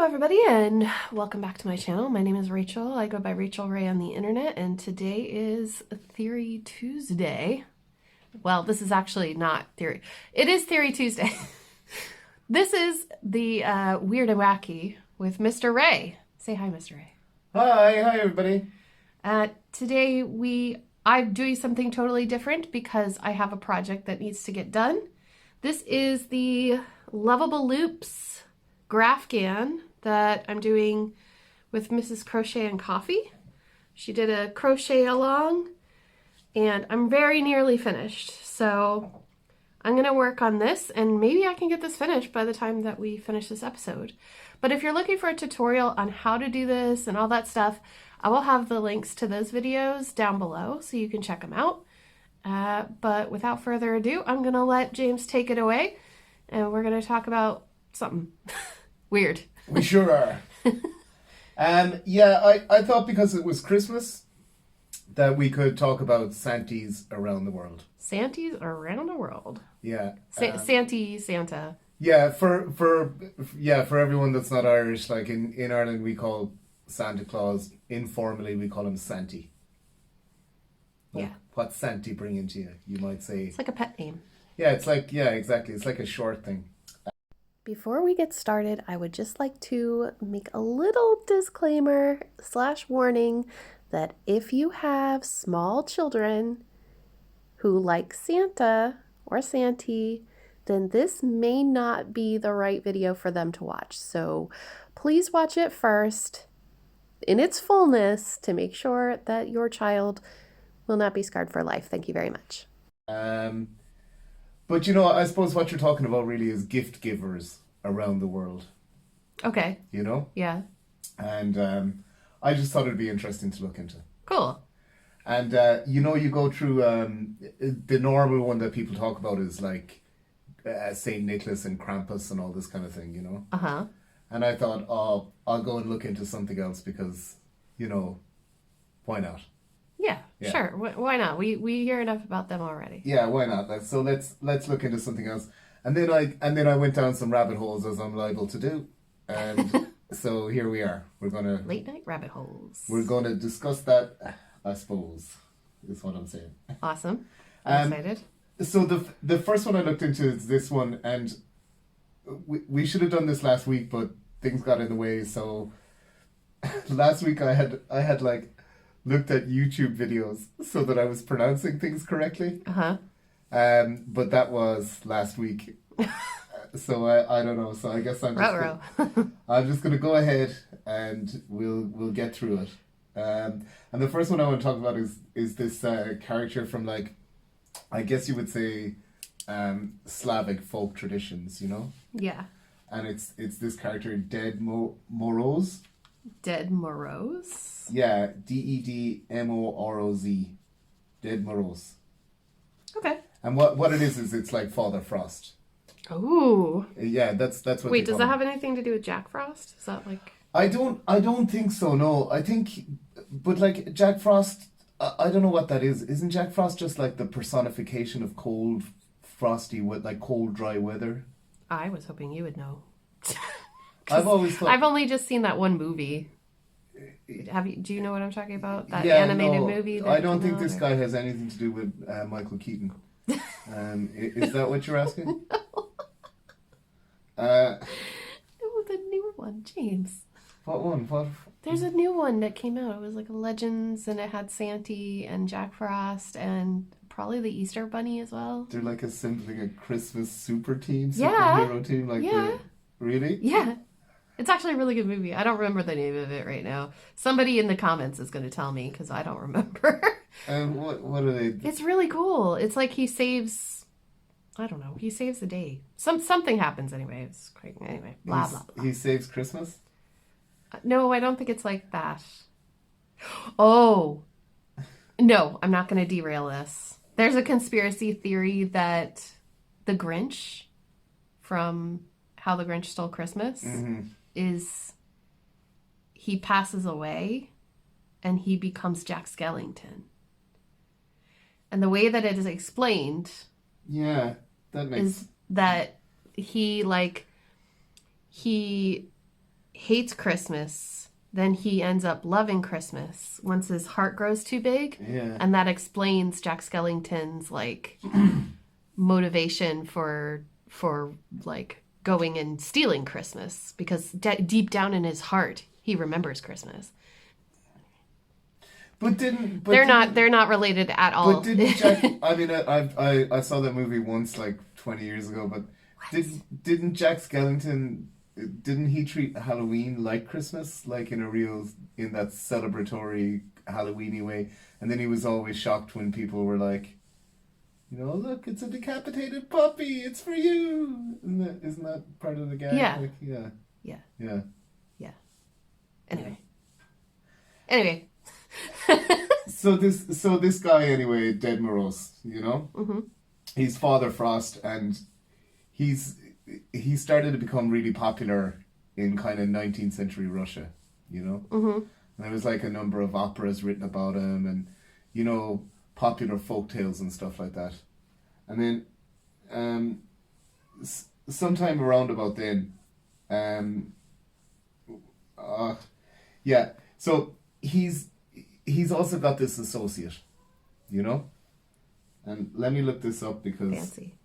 Hello everybody and welcome back to my channel. My name is Rachel. I go by Rachel Ray on the internet and today is Theory Tuesday. Well, this is actually not Theory. It is Theory Tuesday. This is the Weird and Wacky with Mr. Ray. Say hi, Mr. Ray. Hi everybody. Today I'm doing something totally different because I have a project that needs to get done. This is the Lovable Loops Grafgan that I'm doing with Mrs. Crochet and Coffee. She did a crochet along and I'm very nearly finished. So I'm gonna work on this and maybe I can get this finished by the time that we finish this episode. But if you're looking for a tutorial on how to do this and all that stuff, I will have the links to those videos down below so you can check them out. But without further ado, I'm gonna let James take it away and we're gonna talk about something weird. We sure are. I thought because it was Christmas that we could talk about Santies around the world. Santies around the world. Yeah. Santa. Yeah, for everyone that's not Irish, like in Ireland we call Santa Claus, informally we call him Santy. Like, yeah. What's Santy bringing to you? You might say. It's like a pet name. Yeah, it's like, yeah, exactly. It's like a short thing. Before we get started, I would just like to make a little disclaimer / warning that if you have small children who like Santa or Santy, then this may not be the right video for them to watch. So please watch it first in its fullness to make sure that your child will not be scarred for life. Thank you very much. But you know, I suppose what you're talking about really is gift givers around the world. Okay. You know? Yeah. And I just thought it'd be interesting to look into. Cool. And you go through the normal one that people talk about is like Saint Nicholas and Krampus and all this kind of thing, you know? Uh-huh. And I thought, oh, I'll go and look into something else because, why not? Yeah, sure. Why not? We hear enough about them already. Yeah, why not? So let's look into something else. And then I went down some rabbit holes as I'm liable to do. And so here we are. We're gonna late night rabbit holes. We're gonna discuss that, I suppose, is what I'm saying. Awesome. I'm excited. So the first one I looked into is this one, and we should have done this last week, but things got in the way. So last week I had like looked at YouTube videos so that I was pronouncing things correctly. Uh-huh. But that was last week. So I don't know. So I guess I'm just gonna go ahead and we'll get through it. And the first one I want to talk about is this character from, like, I guess you would say Slavic folk traditions, you know? Yeah. And it's this character Dead Moroz. Dead Moroz? Yeah, Dedmoroz. Dead Moroz. Okay. And what it is it's like Father Frost. Ooh. Yeah, that's what. Wait, does that have anything to do with Jack Frost? Is that like? I don't think so. No, I think, but like Jack Frost, I don't know what that is. Isn't Jack Frost just like the personification of cold, frosty, like cold, dry weather? I was hoping you would know. I've always thought. I've only just seen that one movie. Do you know what I'm talking about? That animated movie? I don't think this guy has anything to do with Michael Keaton. Is that what you're asking? No. The new one, James. What one? What? There's a new one that came out. It was like a Legends, and it had Santy and Jack Frost and probably the Easter Bunny as well. They're like a Christmas superhero team. Like, yeah. Really? Yeah. It's actually a really good movie. I don't remember the name of it right now. Somebody in the comments is going to tell me because I don't remember. And what are they? It's really cool. It's like he saves the day. Something happens anyway. It's great. Anyway, blah, blah, blah. He saves Christmas? No, I don't think it's like that. Oh. No, I'm not going to derail this. There's a conspiracy theory that the Grinch from How the Grinch Stole Christmas is he passes away and he becomes Jack Skellington. And the way that it is explained that makes is that he hates Christmas. Then he ends up loving Christmas once his heart grows too big. Yeah. And that explains Jack Skellington's like motivation for like going and stealing Christmas, because deep down in his heart he remembers Christmas. They're not related at all. But didn't Jack? I mean, I saw that movie once, like 20 years ago. But didn't Jack Skellington? Didn't he treat Halloween like Christmas, like in that celebratory Halloweeny way? And then he was always shocked when people were like, look, it's a decapitated puppy. It's for you. Isn't that part of the gag? Yeah. Like, yeah. Yeah. Yeah. Yeah. Anyway. So this guy anyway, Dead Morose, Mm-hmm. He's Father Frost, and he started to become really popular in kind of 19th century Russia, Mm-hmm. And there was like a number of operas written about him, and popular folk tales and stuff like that. And then sometime around about then, so he's also got this associate, and let me look this up because Fancy.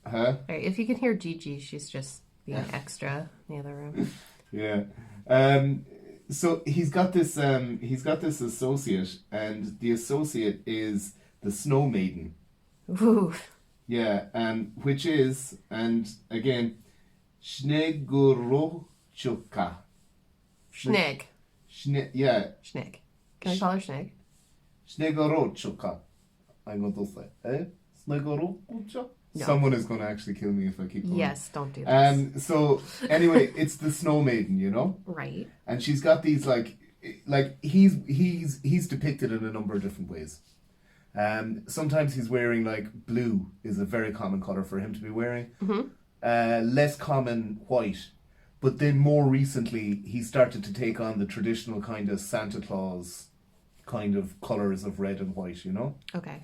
Huh? Right, if you can hear Gigi, she's just being extra in the other room. Yeah. So he's got this associate, and the associate is the Snow Maiden. Ooh. Yeah, which is, and again, Snegorochka. Schneg. Yeah. Schneg. Can I call her Schneg? Snegorochka. I'm going to say. Snegorochka? No. Someone is going to actually kill me if I keep going. Yes, don't do this. So anyway, it's the Snow Maiden, Right. And she's got these like he's depicted in a number of different ways. Sometimes he's wearing like blue is a very common color for him to be wearing. Mm-hmm. Less common white, but then more recently he started to take on the traditional kind of Santa Claus kind of colors of red and white, Okay.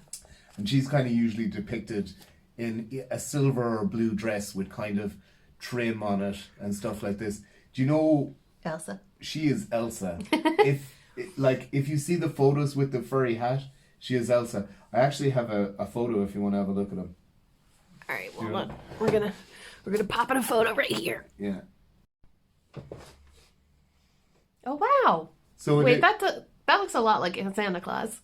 And she's kind of usually depicted in a silver or blue dress with kind of trim on it and stuff like this. Do you know Elsa? She is Elsa. if you see the photos with the furry hat, she is Elsa. I actually have a photo if you want to have a look at them. All right, well, look, we're gonna pop in a photo right here. Yeah. Oh wow! So wait, that looks a lot like Santa Claus.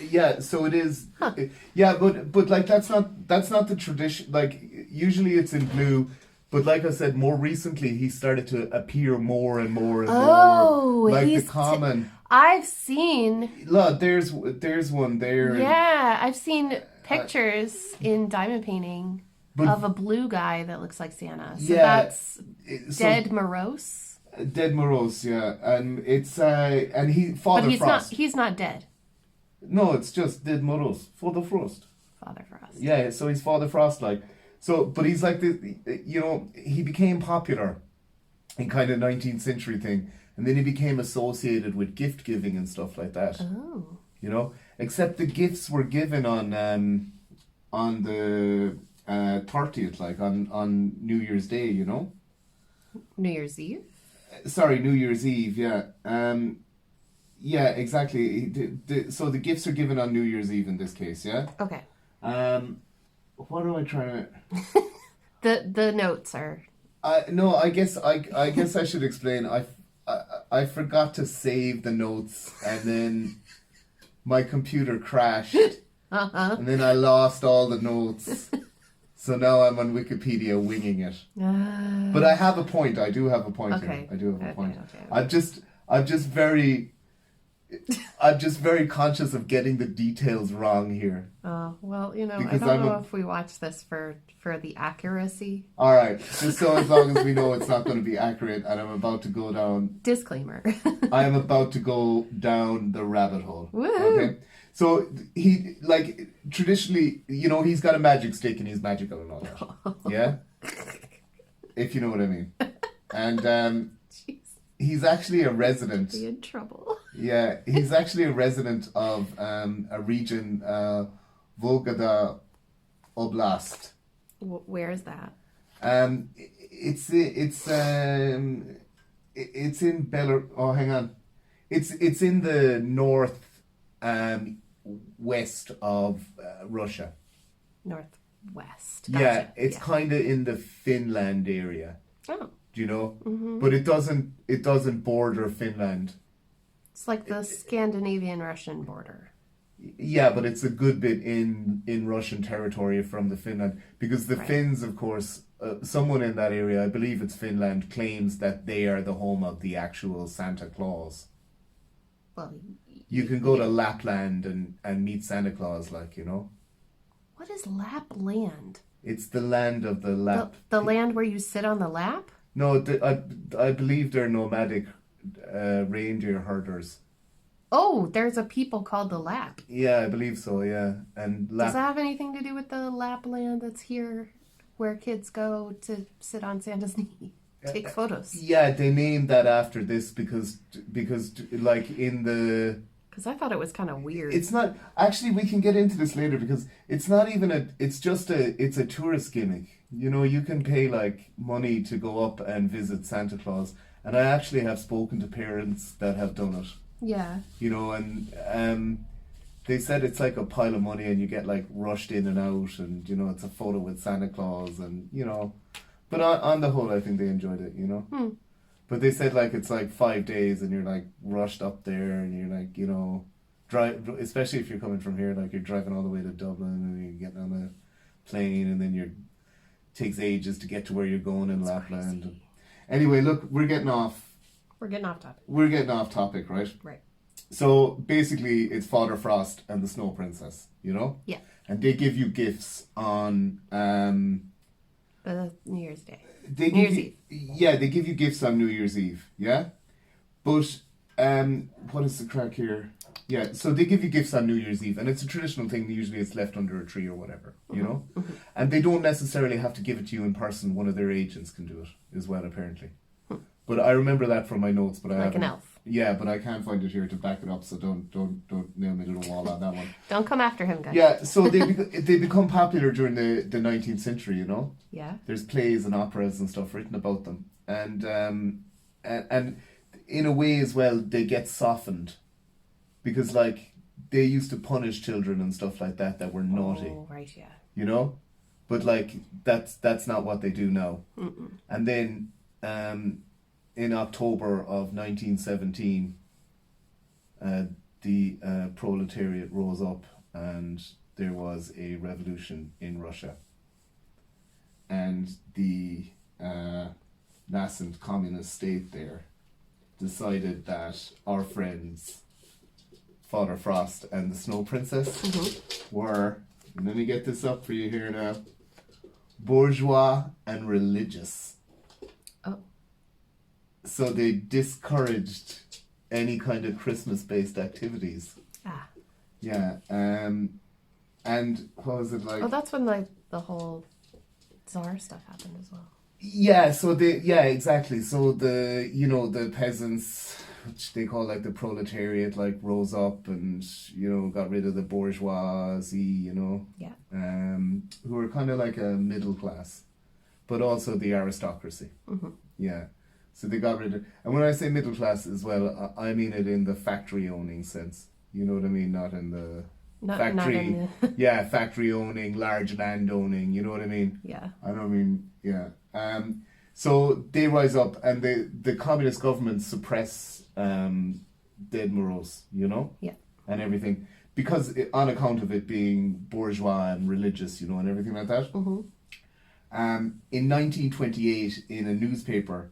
Yeah, so it is. Huh. But like that's not the tradition. Like usually it's in blue, but like I said, more recently he started to appear more and more and more. Like the common. I've seen. Look, there's one there. Yeah, I've seen pictures in diamond painting of a blue guy that looks like Santa. So that's Dead Morose. Dead Morose, yeah, and it's and he Father Frost. He's not dead. No, it's just Dead Morose, Father Frost. Father Frost. Yeah, so he's Father Frost, like so, but he's like he became popular in kind of 19th century thing, and then he became associated with gift giving and stuff like that. Oh. Except the gifts were given on the 30th, like on New Year's Day, New Year's Eve. Sorry, New Year's Eve, yeah. Yeah, exactly. So the gifts are given on New Year's Eve in this case, yeah? Okay. What am I trying to... The notes are... No, I guess I should explain. I forgot to save the notes, and then my computer crashed, and then I lost all the notes. So now I'm on Wikipedia winging it. But I have a point. I do have a point here. I do have a point. Okay. I'm just very conscious of getting the details wrong here. Oh, well, because I don't know if we watch this for the accuracy. All right. Just so as long as we know it's not going to be accurate, and I'm about to go down... Disclaimer. I am about to go down the rabbit hole. Woo! Okay? So he, like, traditionally, he's got a magic stick and he's magical and all that. Yeah? If you know what I mean. And he's actually a resident. Be in trouble. Yeah, he's actually a resident of a region, Volgograd Oblast. Where is that? it's in Belarus. Oh, hang on. It's in the north west of Russia. Northwest. Yeah, Gotcha. it's kind of in the Finland area. Oh. Do you know? Mm-hmm. But it doesn't border Finland. It's like the Scandinavian-Russian border. Yeah, but it's a good bit in Russian territory from the Finland, because the Finns, of course, someone in that area, I believe it's Finland, claims that they are the home of the actual Santa Claus. Well, you can go to Lapland and meet Santa Claus, like, you know. What is Lapland? It's the land of the Lap. The land where you sit on the lap? No, I believe they're nomadic reindeer herders. Oh, there's a people called the Lap. Yeah, I believe so, yeah. And Does that have anything to do with the Lapland that's here where kids go to sit on Santa's knee? Take photos. Yeah, they named that after this because like in the... Because I thought it was kind of weird. It's not... Actually, we can get into this later because it's not even a... It's just it's a tourist gimmick. You know, you can pay like money to go up and visit Santa Claus. And I actually have spoken to parents that have done it. Yeah. You know, and they said it's like a pile of money and you get like rushed in and out, and, you know, it's a photo with Santa Claus, and, you know... But on the whole, I think they enjoyed it, you know? But they said, like, it's like 5 days and you're, like, rushed up there and you're, like, you know, especially if you're coming from here, like, you're driving all the way to Dublin and you're getting on a plane, and then takes ages to get to where you're going in Lapland. Crazy. Anyway, look, we're getting off topic. We're getting off topic, right? Right. So, basically, it's Father Frost and the Snow Princess, you know? Yeah. And they give you gifts on... New Year's Day. New Year's Eve. Yeah, they give you gifts on New Year's Eve, yeah? But, what is the crack here? Yeah, so they give you gifts on New Year's Eve, and it's a traditional thing. Usually it's left under a tree or whatever, you know? Mm-hmm. And they don't necessarily have to give it to you in person. One of their agents can do it as well, apparently. But I remember that from my notes, but I haven't. Like an elf. Yeah, but I can't find it here to back it up, so don't nail me to the wall on that one. Don't come after him, guys. Yeah, so they become popular during the 19th century, you know? Yeah. There's plays and operas and stuff written about them. And in a way as well, they get softened. Because, like, they used to punish children and stuff like that were naughty. Oh, right, yeah. You know? But, like, that's not what they do now. Mm-mm. And then... in October of 1917, the proletariat rose up and there was a revolution in Russia. And the nascent communist state there decided that our friends, Father Frost and the Snow Princess, were, let me get this up for you here now, bourgeois and religious. So they discouraged any kind of Christmas-based activities. Ah. Yeah. And what was it like? Oh, that's when like the whole Tsar stuff happened as well. Yeah. So exactly. So the peasants, which they call like the proletariat, like rose up and, you know, got rid of the bourgeoisie, you know. Yeah. Who were kind of like a middle class, but also the aristocracy. Mm-hmm. Yeah. So they got rid of... And when I say middle class as well, I mean it in the factory owning sense. You know what I mean? Not in the factory... Not in the... Yeah, factory owning, large land owning, you know what I mean? Yeah. I don't mean... Yeah. So they rise up and the communist government suppress Dead Morose, you know? Yeah. And everything. Because on account of it being bourgeois and religious, you know, and everything like that. Mm-hmm. In 1928, in a newspaper...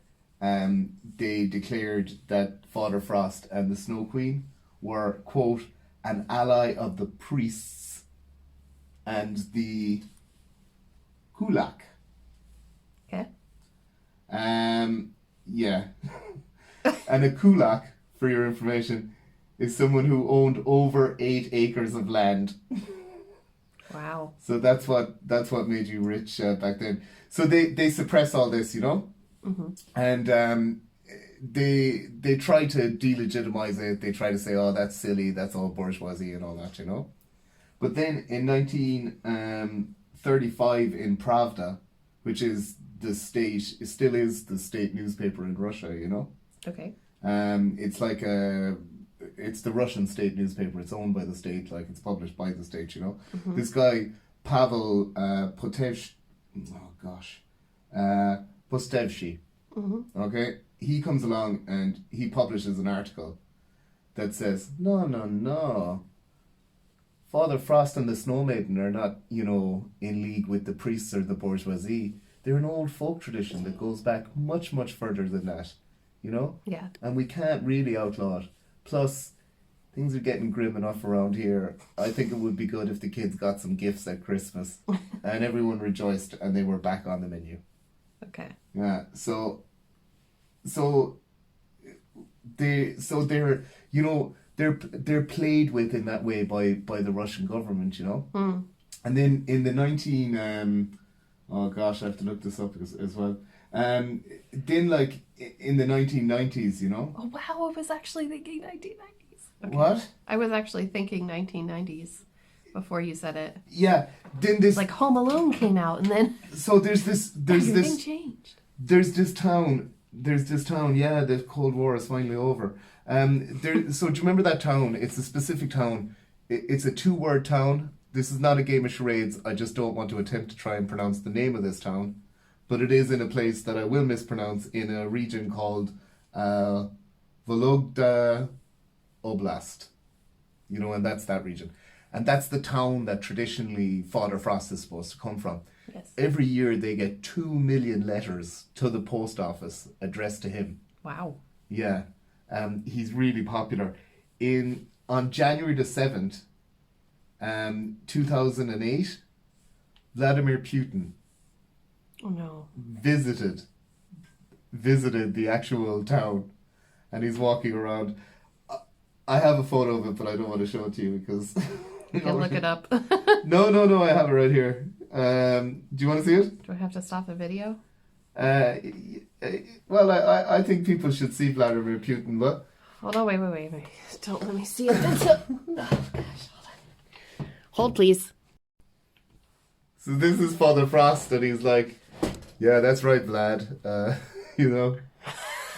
they declared that Father Frost and the Snow Queen were, quote, an ally of the priests and the kulak. Okay. Yeah. And a kulak, for your information, is someone who owned over 8 acres of land. Wow. So that's what made you rich back then. So they suppress all this, you know? Mm-hmm. And they try to delegitimize it. They try to say, oh, that's silly, that's all bourgeoisie and all that, you know. But then in 1935 in Pravda, which is the state, it still is the state newspaper in Russia, you know. Okay. It's like it's the Russian state newspaper. It's owned by the state, like it's published by the state, you know. Mm-hmm. This guy, Pavel Postevsky, Mm-hmm. okay? He comes along and he publishes an article that says, no. Father Frost and the Snow Maiden are not, you know, in league with the priests or the bourgeoisie. They're an old folk tradition that goes back much, much further than that, you know? Yeah. And we can't really outlaw it. Plus, things are getting grim enough around here. I think it would be good if the kids got some gifts at Christmas and everyone rejoiced and they were back on the menu. Okay. Yeah, so they're, you know, they're played with in that way by the Russian government, you know. Mm. And then in the oh gosh, I have to look this up as well. Then like in the 1990s, you know. Oh wow, I was actually thinking 1990s. Okay. What? I was actually thinking 1990s before you said it. Yeah. Then this Like Home Alone came out, and then so there's everything this changed. There's this town. Yeah, the Cold War is finally over. So do you remember that town? It's a specific town. It's a 2-word town. This is not a game of charades. I just don't want to attempt to try and pronounce the name of this town. But it is in a place that I will mispronounce in a region called Vologda Oblast. You know, and that's that region. And that's the town that traditionally Father Frost is supposed to come from. Yes. Every year they get 2 million letters to the post office addressed to him. Wow. Yeah. He's really popular. On January the 7th, 2008, Vladimir Putin Oh no. visited the actual town, and he's walking around. I have a photo of it, but I don't want to show it to you because You can look it up. No, I have it right here. Do you want to see it? Do I have to stop the video? Well, I think people should see Vladimir Putin, but Hold on, wait. Don't let me see it. Oh, gosh, hold on. Hold, please. so this is Father Frost, and he's like, yeah, that's right, Vlad. You know,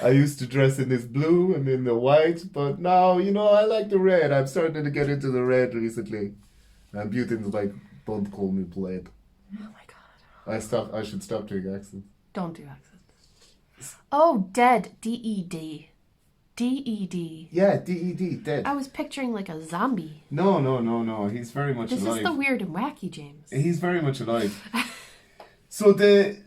I used to dress in this blue and in the white, but now, you know, I like the red. I'm starting to get into the red recently. And Putin's like, don't call me Blade. Oh my god. I should stop doing accents. Don't do accents. Oh, dead. D-E-D. D-E-D. Yeah, D-E-D, dead. I was picturing like a zombie. No. He's very much This alive. is the weird and wacky James. He's very much alive. So the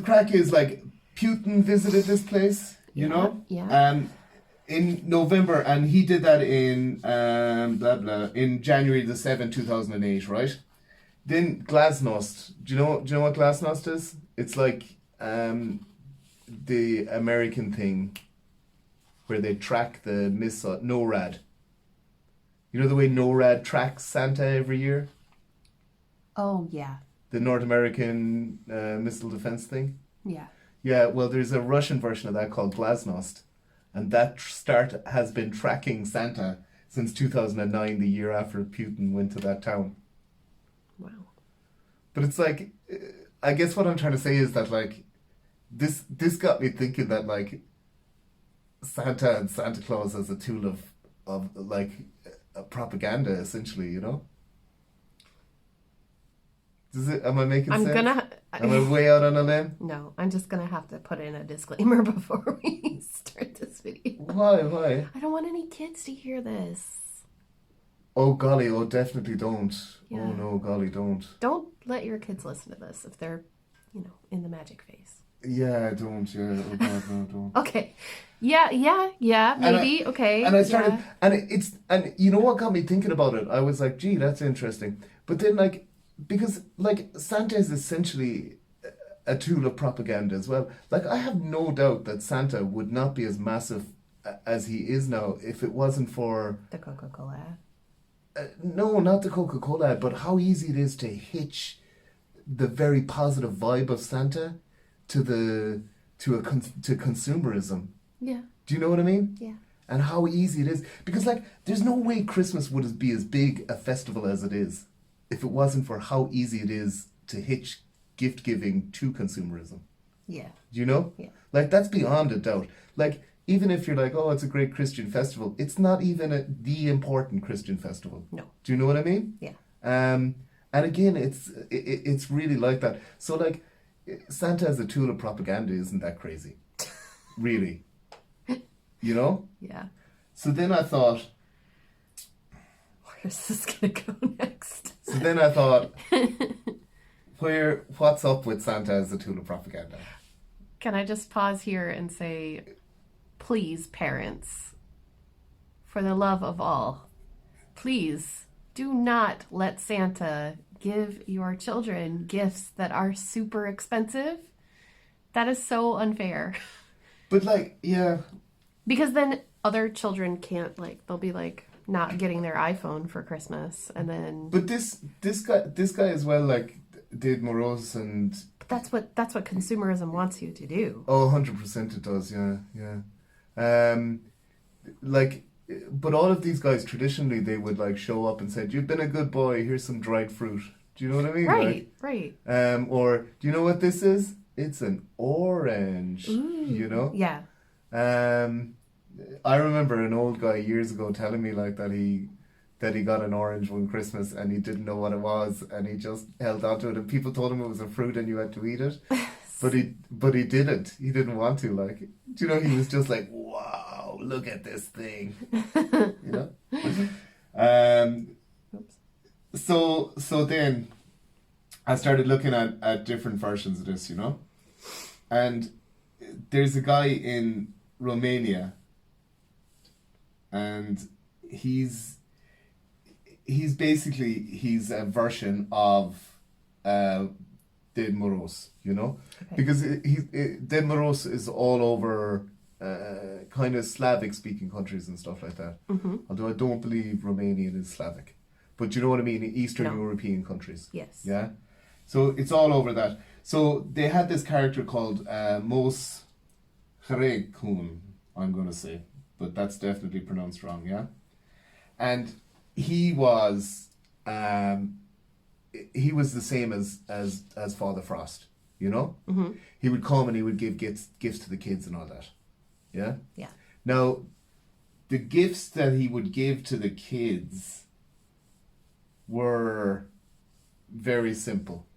crack is like Putin visited this place, you know? Yeah. In November, and he did that in in January the 7th, 2008, right? Then Glasnost. Do you know what Glasnost is? It's like the American thing where they track the missile NORAD. You know the way NORAD tracks Santa every year? Oh, yeah. The North American missile defense thing? Yeah. Yeah, well, there's a Russian version of that called Glasnost. And that has been tracking Santa since 2009, the year after Putin went to that town. Wow. But it's like, I guess what I'm trying to say is that, like, this got me thinking that, like, Santa and Santa Claus as a tool of like, propaganda, essentially, you know? Am I making sense? Am I way out on a limb? No, I'm just gonna have to put in a disclaimer before we start this video. Why? I don't want any kids to hear this. Oh golly, definitely don't. Yeah. Oh no, golly, don't. Don't let your kids listen to this if they're, you know, in the magic phase. Yeah, don't. Yeah, oh god, no, don't. Okay. Yeah, maybe. Okay. And I started, and you know what got me thinking about it? I was like, gee, that's interesting. But then, like, because, like, Santa is essentially a tool of propaganda as well. Like, I have no doubt that Santa would not be as massive as he is now if it wasn't for... The Coca-Cola ad? No, not the Coca-Cola ad, but how easy it is to hitch the very positive vibe of Santa to consumerism. Yeah. Do you know what I mean? Yeah. And how easy it is. Because, like, there's no way Christmas would be as big a festival as it is if it wasn't for how easy it is to hitch gift giving to consumerism. Yeah. Do you know? Yeah. Like, that's beyond a doubt. Like, even if you're like, oh, it's a great Christian festival, it's not even the important Christian festival. No. Do you know what I mean? Yeah. And again, it's really like that. So like, Santa as a tool of propaganda isn't that crazy, really. You know? Yeah. So then I thought, where's this gonna go next? So then I thought, what's up with Santa as a tool of propaganda? Can I just pause here and say, please, parents, for the love of all, please do not let Santa give your children gifts that are super expensive. That is so unfair. But like, yeah. Because then other children can't, like, they'll be like not getting their iPhone for Christmas, and then. But this guy as well, like, did Morose and. But that's what consumerism wants you to do. Oh, 100% it does. Yeah. Like, but all of these guys traditionally they would like show up and said, "You've been a good boy. Here's some dried fruit." Do you know what I mean? Right. Like, right. Or do you know what this is? It's an orange. Ooh, you know. Yeah. I remember an old guy years ago telling me like that he got an orange one Christmas and he didn't know what it was and he just held on to it and people told him it was a fruit and you had to eat it, but he didn't. He didn't want to. Like, do you know? He was just like, "Wow, look at this thing," you know. So then I started looking at different versions of this, you know, and there's a guy in Romania. And he's a version of Dead Moros, you know, okay. Because Dead Moros is all over kind of Slavic speaking countries and stuff like that. Mm-hmm. Although I don't believe Romanian is Slavic, but you know what I mean, Eastern European countries. Yes. Yeah. So it's all over that. So they had this character called Mos Hrekun, I'm going to say. But that's definitely pronounced wrong, yeah? And he was the same as Father Frost, you know? Mm-hmm. He would come and he would give gifts to the kids and all that, yeah? Yeah. Now, the gifts that he would give to the kids were very simple,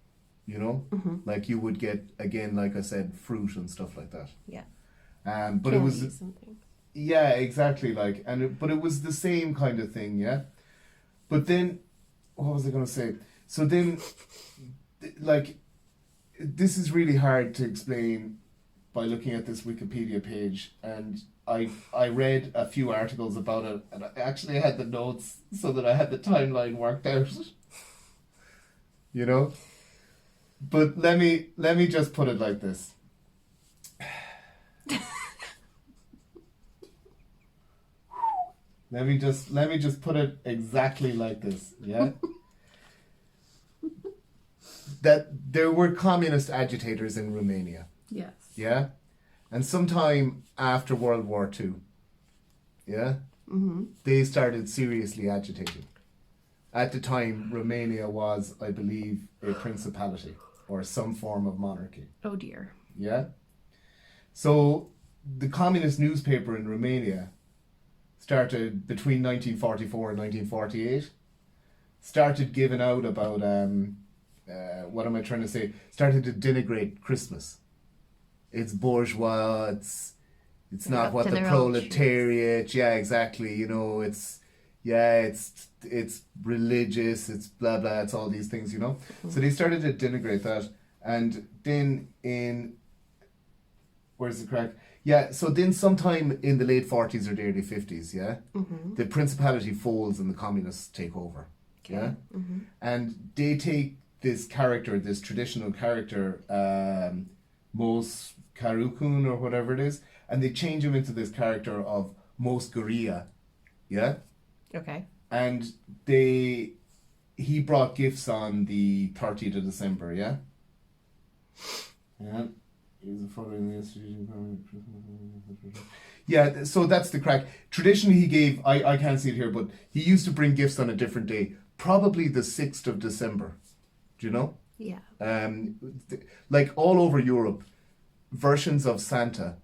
you know? Mm-hmm. Like you would get, again, like I said, fruit and stuff like that. Yeah. But Candies it was... and things. Yeah, exactly. Like, but it was the same kind of thing, yeah. But then, what was I going to say? So then, like, this is really hard to explain by looking at this Wikipedia page, and I read a few articles about it, and I actually had the notes so that I had the timeline worked out. You know. But let me just put it like this. Let me just put it exactly like this, yeah? That there were communist agitators in Romania. Yes. Yeah? And sometime after World War II, yeah? Mm-hmm. They started seriously agitating. At the time, Romania was, I believe, a principality or some form of monarchy. Oh dear. Yeah? So the communist newspaper in Romania started between 1944 and 1948, started giving out about, what am I trying to say? Started to denigrate Christmas. It's bourgeois, it's not what the proletariat, yeah, exactly, you know, it's religious, it's blah, blah, it's all these things, you know? Mm-hmm. So they started to denigrate that, and then where's the crack? Yeah, so then sometime in the late 40s or the early 50s, yeah, mm-hmm. the principality folds and the communists take over, okay. Yeah? Mm-hmm. And they take this character, this traditional character, Mos Karukun or whatever it is, and they change him into this character of Mos Goria, yeah? Okay. And he brought gifts on the 30th of December, yeah? Yeah. Yeah, so that's the crack. Traditionally he gave, I can't see it here, but he used to bring gifts on a different day, probably the 6th of December. Do you know? Yeah. Like all over Europe, versions of Santa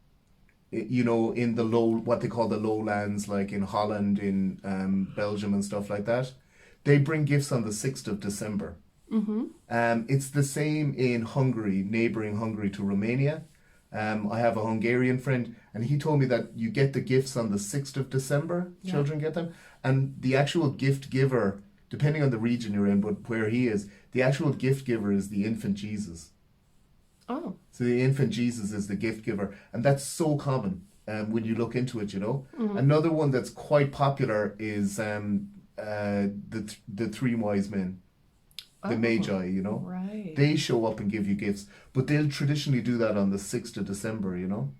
you know, in the what they call the lowlands, like in Holland, in Belgium and stuff like that, they bring gifts on the 6th of December. It's the same in Hungary, neighboring Hungary to Romania. I have a Hungarian friend, and he told me that you get the gifts on the 6th of December. Yeah. Children get them. And the actual gift giver, depending on the region you're in, but where he is, the actual gift giver is the infant Jesus. Oh. So the infant Jesus is the gift giver. And that's so common when you look into it, you know. Another one that's quite popular is the three wise men. The Magi, you know. Right. They show up and give you gifts. But they'll traditionally do that on the 6th of December, you know.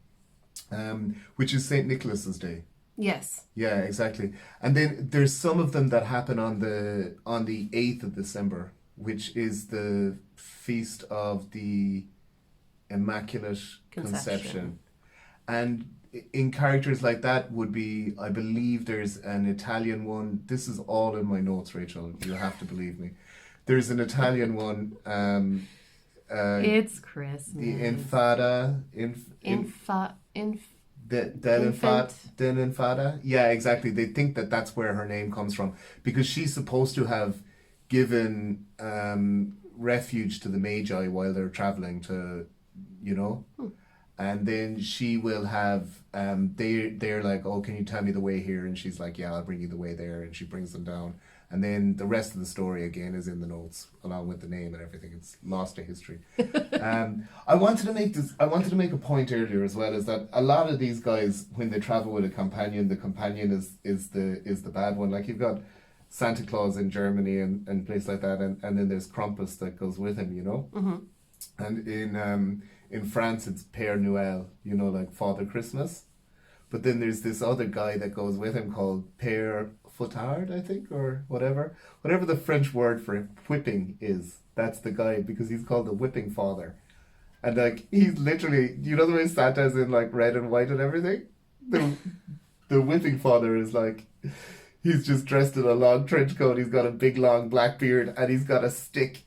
Which is St. Nicholas's Day. Yes. Yeah, exactly. And then there's some of them that happen on the 8th of December, which is the feast of the Immaculate Conception. And in characters like that would be, I believe there's an Italian one. This is all in my notes, Rachel. You have to believe me. There's an Italian one. It's Christmas. The Infada. Del Infada. Yeah, exactly. They think that that's where her name comes from, because she's supposed to have given refuge to the Magi while they're traveling to, you know. And then she will have, they're like, oh, can you tell me the way here? And she's like, yeah, I'll bring you the way there. And she brings them down. And then the rest of the story, again, is in the notes, along with the name and everything. It's lost to history. I wanted to make a point earlier as well, is that a lot of these guys, when they travel with a companion, the companion is the bad one. Like, you've got Santa Claus in Germany and places like that. And then there's Krampus that goes with him, you know? And in France, it's Père Noël, you know, like Father Christmas. But then there's this other guy that goes with him called Père Fouettard, I think, or whatever the French word for whipping is. That's the guy, because he's called the whipping father. And like, he's literally, you know the way Santa's in like red and white and everything? The whipping father is like, he's just dressed in a long trench coat, he's got a big long black beard, and he's got a stick.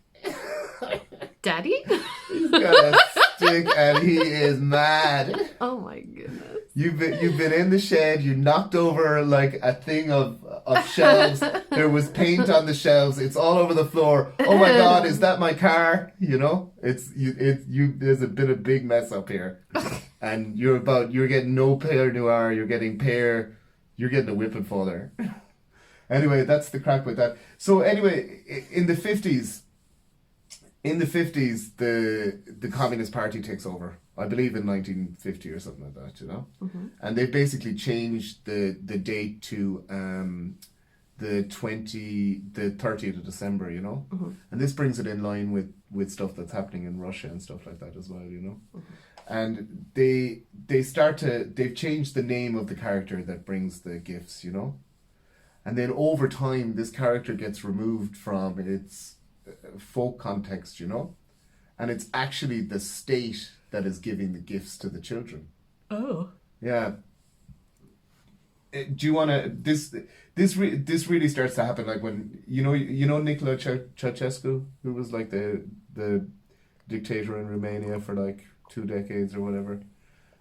Daddy? He's got a stick and he is mad. Oh my goodness. You've been in the shed, you knocked over like a thing of shelves. There was paint on the shelves, it's all over the floor. Oh my god, is that my car? You know? There's a big mess up here. And you're getting no Père Noir, you're getting a whipping father. Anyway, that's the crack with that. So anyway, in the 50s, the Communist Party takes over. I believe in 1950 or something like that, you know? And they basically changed the date to the 30th of December, you know? And this brings it in line with stuff that's happening in Russia and stuff like that as well, you know? And they've changed the name of the character that brings the gifts, you know? And then over time, this character gets removed from its folk context, you know? And it's actually the state that is giving the gifts to the children. Oh. Yeah. Do you want to... This really starts to happen like when... You know Nicolae Ceausescu, who was like the dictator in Romania for like 2 decades or whatever.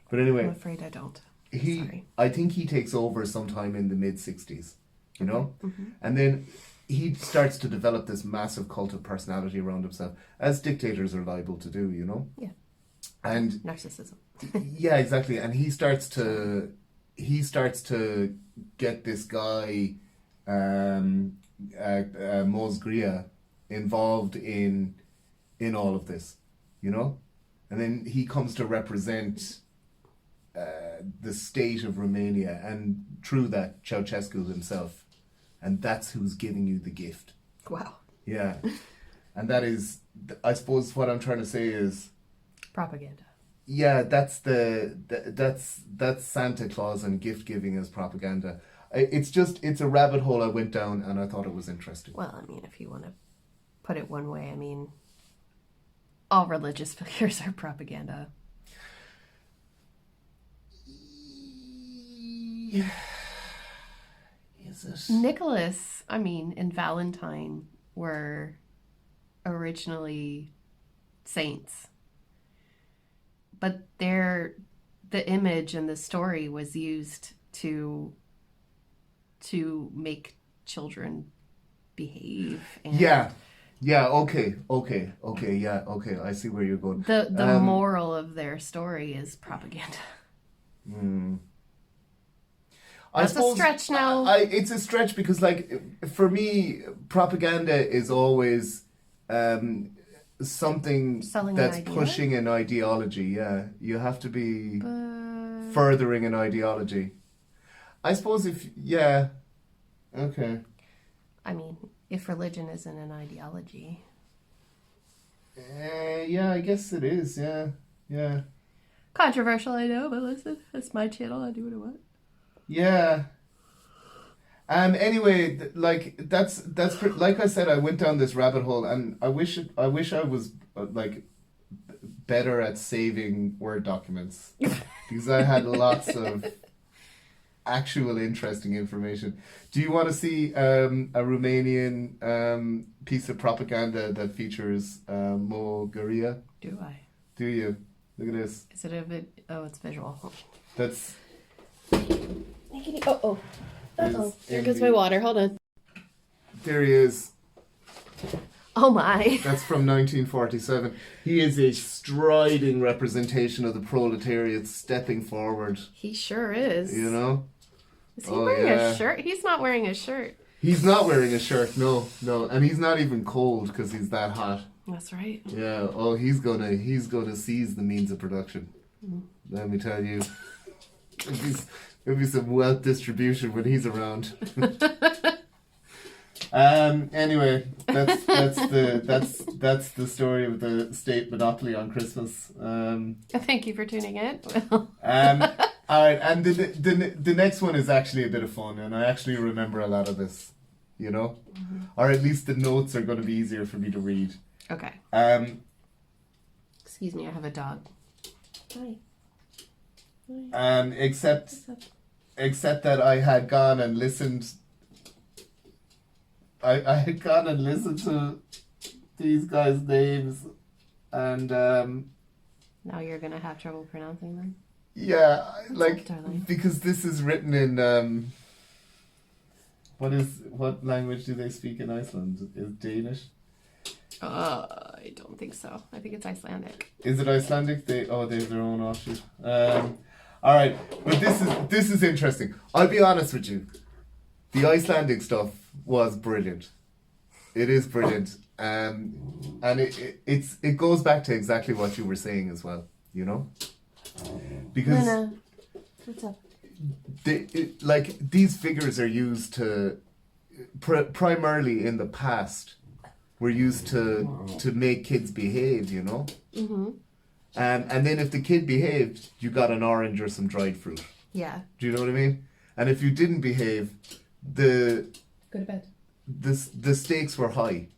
But anyway... I'm afraid I don't. Sorry. I think he takes over sometime in the mid-60s, you know? And then he starts to develop this massive cult of personality around himself, as dictators are liable to do, you know? Yeah. And narcissism. Yeah, exactly. And he starts to get this guy, Mos Gria, involved in all of this, you know? And then he comes to represent the state of Romania, and through that, Ceausescu himself. And that's who's giving you the gift. Wow. Yeah. And that is, I suppose what I'm trying to say is... propaganda. Yeah, that's Santa Claus and gift giving as propaganda. It's a rabbit hole I went down and I thought it was interesting. Well, I mean, if you want to put it one way, I mean, all religious figures are propaganda. Is it? Nicholas, and Valentine were originally saints. But they're the image and the story was used to make children behave. And Yeah. Yeah, okay. Yeah, okay. I see where you're going. The moral of their story is propaganda. That's a stretch now. It's a stretch because, like, for me, propaganda is always something Selling that's an idea? pushing an ideology. Yeah, you have to be furthering an ideology. I suppose okay. I mean, if religion isn't an ideology. Yeah, I guess it is. Yeah. Controversial, I know, but listen, it's my channel. I do what I want. Yeah. Anyway, like that's like I said, I went down this rabbit hole, and I wish I was like better at saving Word documents because I had lots of actual interesting information. Do you want to see a Romanian piece of propaganda that features Mogaria? Do I? Do you? Look at this. Is it a bit? Oh, it's visual. That's. Oh. There goes my water. Hold on. There he is. Oh my. That's from 1947. He is a striding representation of the proletariat stepping forward. He sure is. You know? Is he wearing a shirt? He's not wearing a shirt. He's not wearing a shirt, no. And he's not even cold because he's that hot. That's right. Yeah, he's gonna seize the means of production. Let me tell you. There'll be some wealth distribution when he's around. Anyway, that's the story of the state monopoly on Christmas. Thank you for tuning in. All right, and the next one is actually a bit of fun, and I actually remember a lot of this, you know, or at least the notes are going to be easier for me to read. Okay. Excuse me, I have a dog. Hi. Except that I had gone and listened. I had gone and listened to these guys' names, and now you're gonna have trouble pronouncing them. Yeah, like darling? Because this is written in what language do they speak in Iceland? Is Danish? I don't think so. I think it's Icelandic. Is it Icelandic? They have their own offshoot. All right, but this is interesting. I'll be honest with you. The Icelandic stuff was brilliant. It is brilliant, and it goes back to exactly what you were saying as well. You know, because Lena, what's up? These figures are used to primarily in the past were used to make kids behave. You know. Mm-hmm. And then if the kid behaved, you got an orange or some dried fruit. Yeah. Do you know what I mean? And if you didn't behave, go to bed. The stakes were high,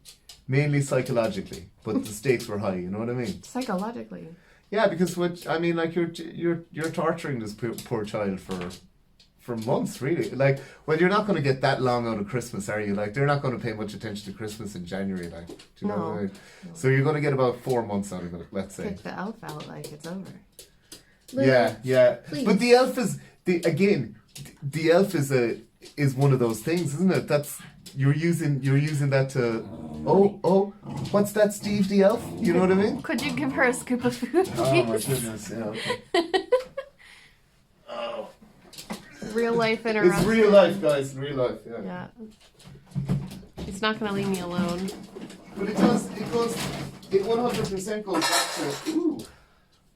mainly psychologically, but the stakes were high. You know what I mean? Psychologically. Yeah, because you're torturing this poor child for months, really. Like, well, you're not going to get that long out of Christmas, are you? Like, they're not going to pay much attention to Christmas in January, like, do you know what I mean? No. So you're going to get about 4 months out of it, let's say. Kick the elf out like it's over. Yeah. Please. But the elf is the elf is one of those things, isn't it? That's you're using that to what's that, Steve the elf? You know what I mean? Could you give her a scoop of food, please? Oh my goodness, yeah. Okay. Real life interruption. It's real life, guys. Real life, yeah. Yeah. She's not going to leave me alone. But it 100% goes back to,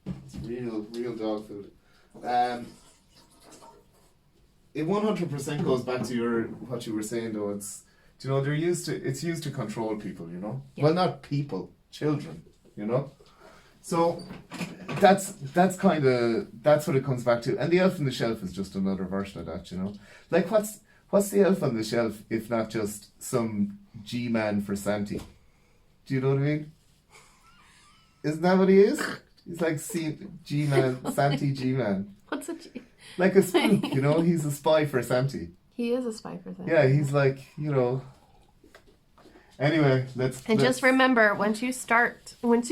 it's real dog food. It 100% goes back to what you were saying though. It's, you know, it's used to control people, you know? Yeah. Well, not people, children, you know? So that's what it comes back to. And the elf on the shelf is just another version of that, you know? Like what's the elf on the shelf if not just some G-man for Santi? Do you know what I mean? Isn't that what he is? He's like G-man, Santi G-man. What's a G? Like a spook, you know? He's a spy for Santi. He is a spy for Santi. Yeah, he's like, you know... Anyway, let's just remember, once you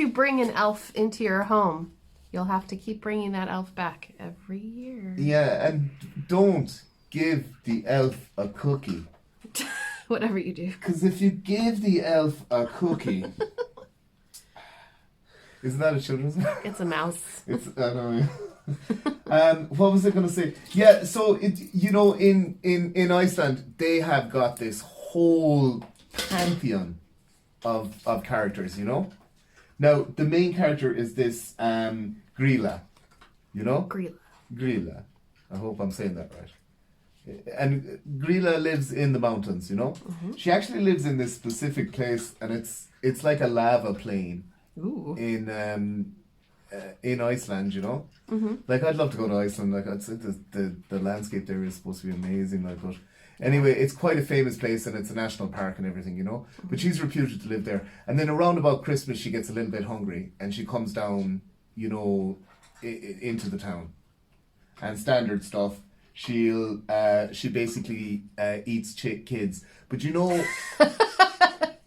bring an elf into your home, You'll have to keep bringing that elf back every year. Yeah, and don't give the elf a cookie. Whatever you do. Because if you give the elf a cookie... Isn't that a children's book? It's a mouse. I know. What was I going to say? Yeah, so in Iceland they have got this whole pantheon of characters. Now the main character is this Grilla. Grilla. I hope I'm saying that right. And Grilla lives in the mountains. Mm-hmm. She actually lives in this specific place, and it's like a lava plain. Ooh. In Iceland, Mm-hmm. Like I'd love to go to Iceland. Like I'd say the landscape there is supposed to be amazing. Like, but anyway, it's quite a famous place and it's a national park and everything, Mm-hmm. But she's reputed to live there. And then around about Christmas, she gets a little bit hungry and she comes down, into the town. And standard stuff. She basically eats kids, but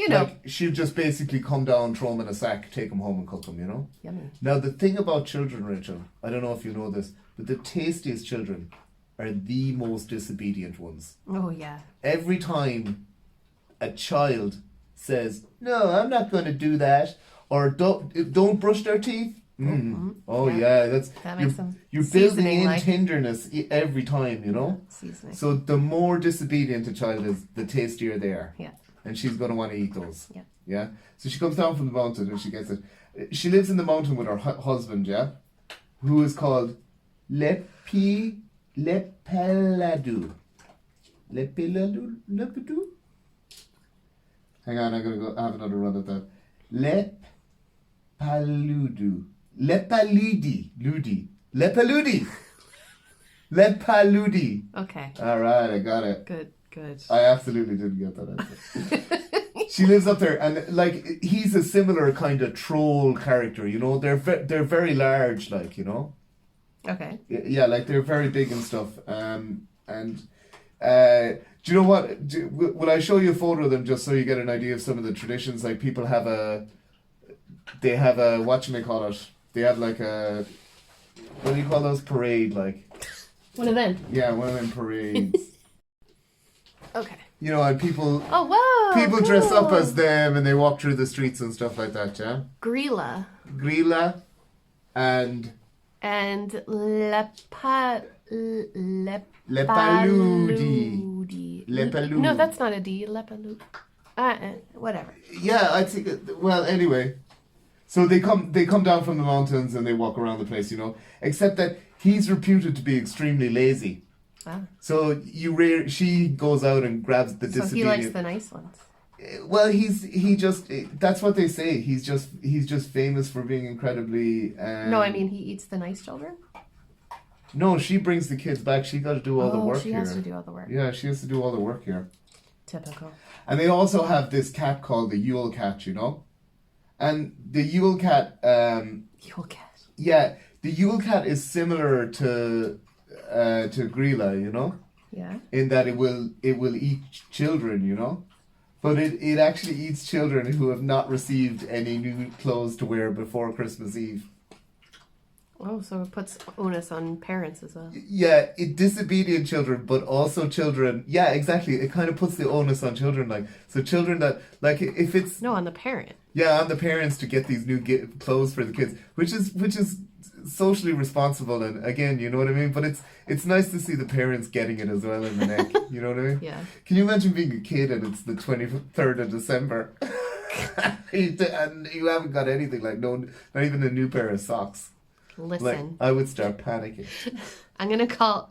like, she'll just basically come down, throw them in a sack, take them home and cook them, Yummy. Now, the thing about children, Rachel, I don't know if you know this, but the tastiest children are the most disobedient ones. Oh, yeah. Every time a child says, "No, I'm not going to do that," or don't brush their teeth. Mm-hmm. Oh, yeah, that makes them you're building in like tenderness every time, Seasoning. So the more disobedient a child is, the tastier they are. Yeah. And she's going to want to eat those. Yeah. Yeah. So she comes down from the mountain and she gets it. She lives in the mountain with her husband, yeah, who is called Lepaladu. Lepaladu? Hang on, I'm going to go have another run at that. Lepaludu. Lepaludi. Okay. All right, I got it. Good. I absolutely didn't get that answer. She lives up there, and like he's a similar kind of troll character. They're very large, like Okay. Yeah, like they're very big and stuff. Do you know what? Will I show you a photo of them just so you get an idea of some of the traditions? Like people have they have a whatchamacallit. They have like a, what do you call those, parade, like? One of them. Yeah, one of them parades. Okay. And people. Oh, wow. People dress up as them and they walk through the streets and stuff like that, yeah? Grilla. And Lepaludi. No, that's not a D. Lepaludi. Whatever. Yeah, I think. Well, anyway, so they come down from the mountains and they walk around the place, Except that he's reputed to be extremely lazy. Ah. So she goes out and grabs the disobedient. So he likes the nice ones. Well, he just, that's what they say. He's just famous for being incredibly. No, I mean he eats the nice children. No, she brings the kids back. She got to do all the work here. She has to do all the work. Yeah, she has to do all the work here. Typical. And they also have this cat called the Yule cat, And the Yule cat. Yule cat. Yeah, the Yule cat is similar to Grilla, Yeah. In that it will eat children, But it actually eats children who have not received any new clothes to wear before Christmas Eve. Oh, so it puts onus on parents as well. Yeah, disobedient children, but also children. Yeah, exactly. It kind of puts the onus on children, so children that if it's on the parent. Yeah, on the parents to get these new clothes for the kids, which is socially responsible, and again, you know what I mean. But it's nice to see the parents getting it as well in the neck. You know what I mean? Yeah. Can you imagine being a kid and it's the 23rd of December, and you haven't got anything, not even a new pair of socks? Listen, I would start panicking. I'm gonna call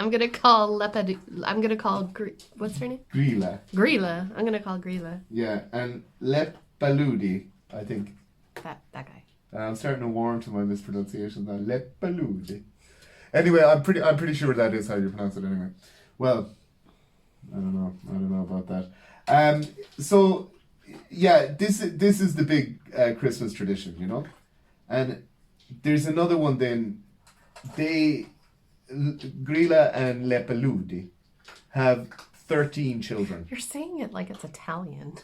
what's her name? Grilla. I'm gonna call Grilla. Yeah, and Lepaludi, I think. That guy. I'm starting to warm to my mispronunciation now. Lepaludi. Anyway, I'm pretty sure that is how you pronounce it anyway. Well, I don't know about that. So yeah, this is the big Christmas tradition, And there's another one then. Grilla and Lepaludi have 13 children. You're saying it like it's Italian.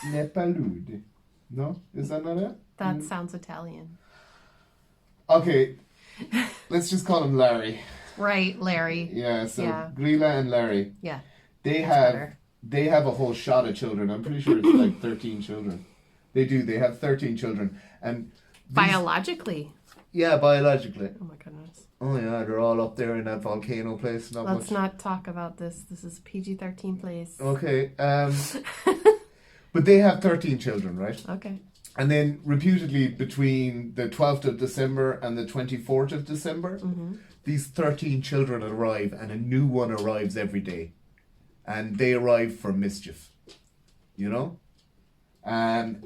Lepaludi. No? Is that not it? That sounds Italian. Okay, let's just call him Larry. Right, Larry. Yeah, so Grilla and Larry. Yeah. They have a whole shot of children. I'm pretty sure it's like 13 children. They do. They have 13 children. And biologically? Yeah, biologically. Oh my goodness. Oh yeah, they're all up there in that volcano place. Let's not talk about this. This is a PG-13 place. Okay. But they have 13 children, right? Okay. And then reputedly between the 12th of December and the 24th of December, these 13 children arrive and a new one arrives every day. And they arrive for mischief. You know? Do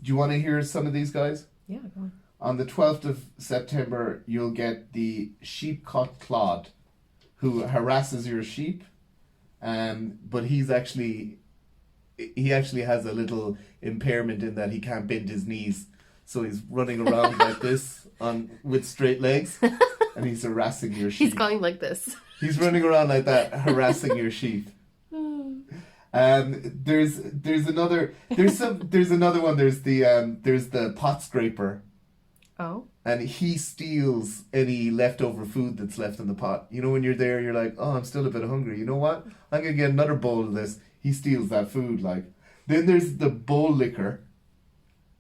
you want to hear some of these guys? Yeah, go on. On the 12th of September, you'll get the sheepcote clod, who harasses your sheep. But he actually has a little impairment in that he can't bend his knees. So he's running around like this with straight legs, and he's harassing your sheep. He's going like this. He's running around like that, harassing your sheep. There's another one. There's the pot scraper. Oh. And he steals any leftover food that's left in the pot. You know, when you're there, you're like, oh, I'm still a bit hungry. You know what? I'm gonna get another bowl of this. He steals that food. Then there's the bowl licker,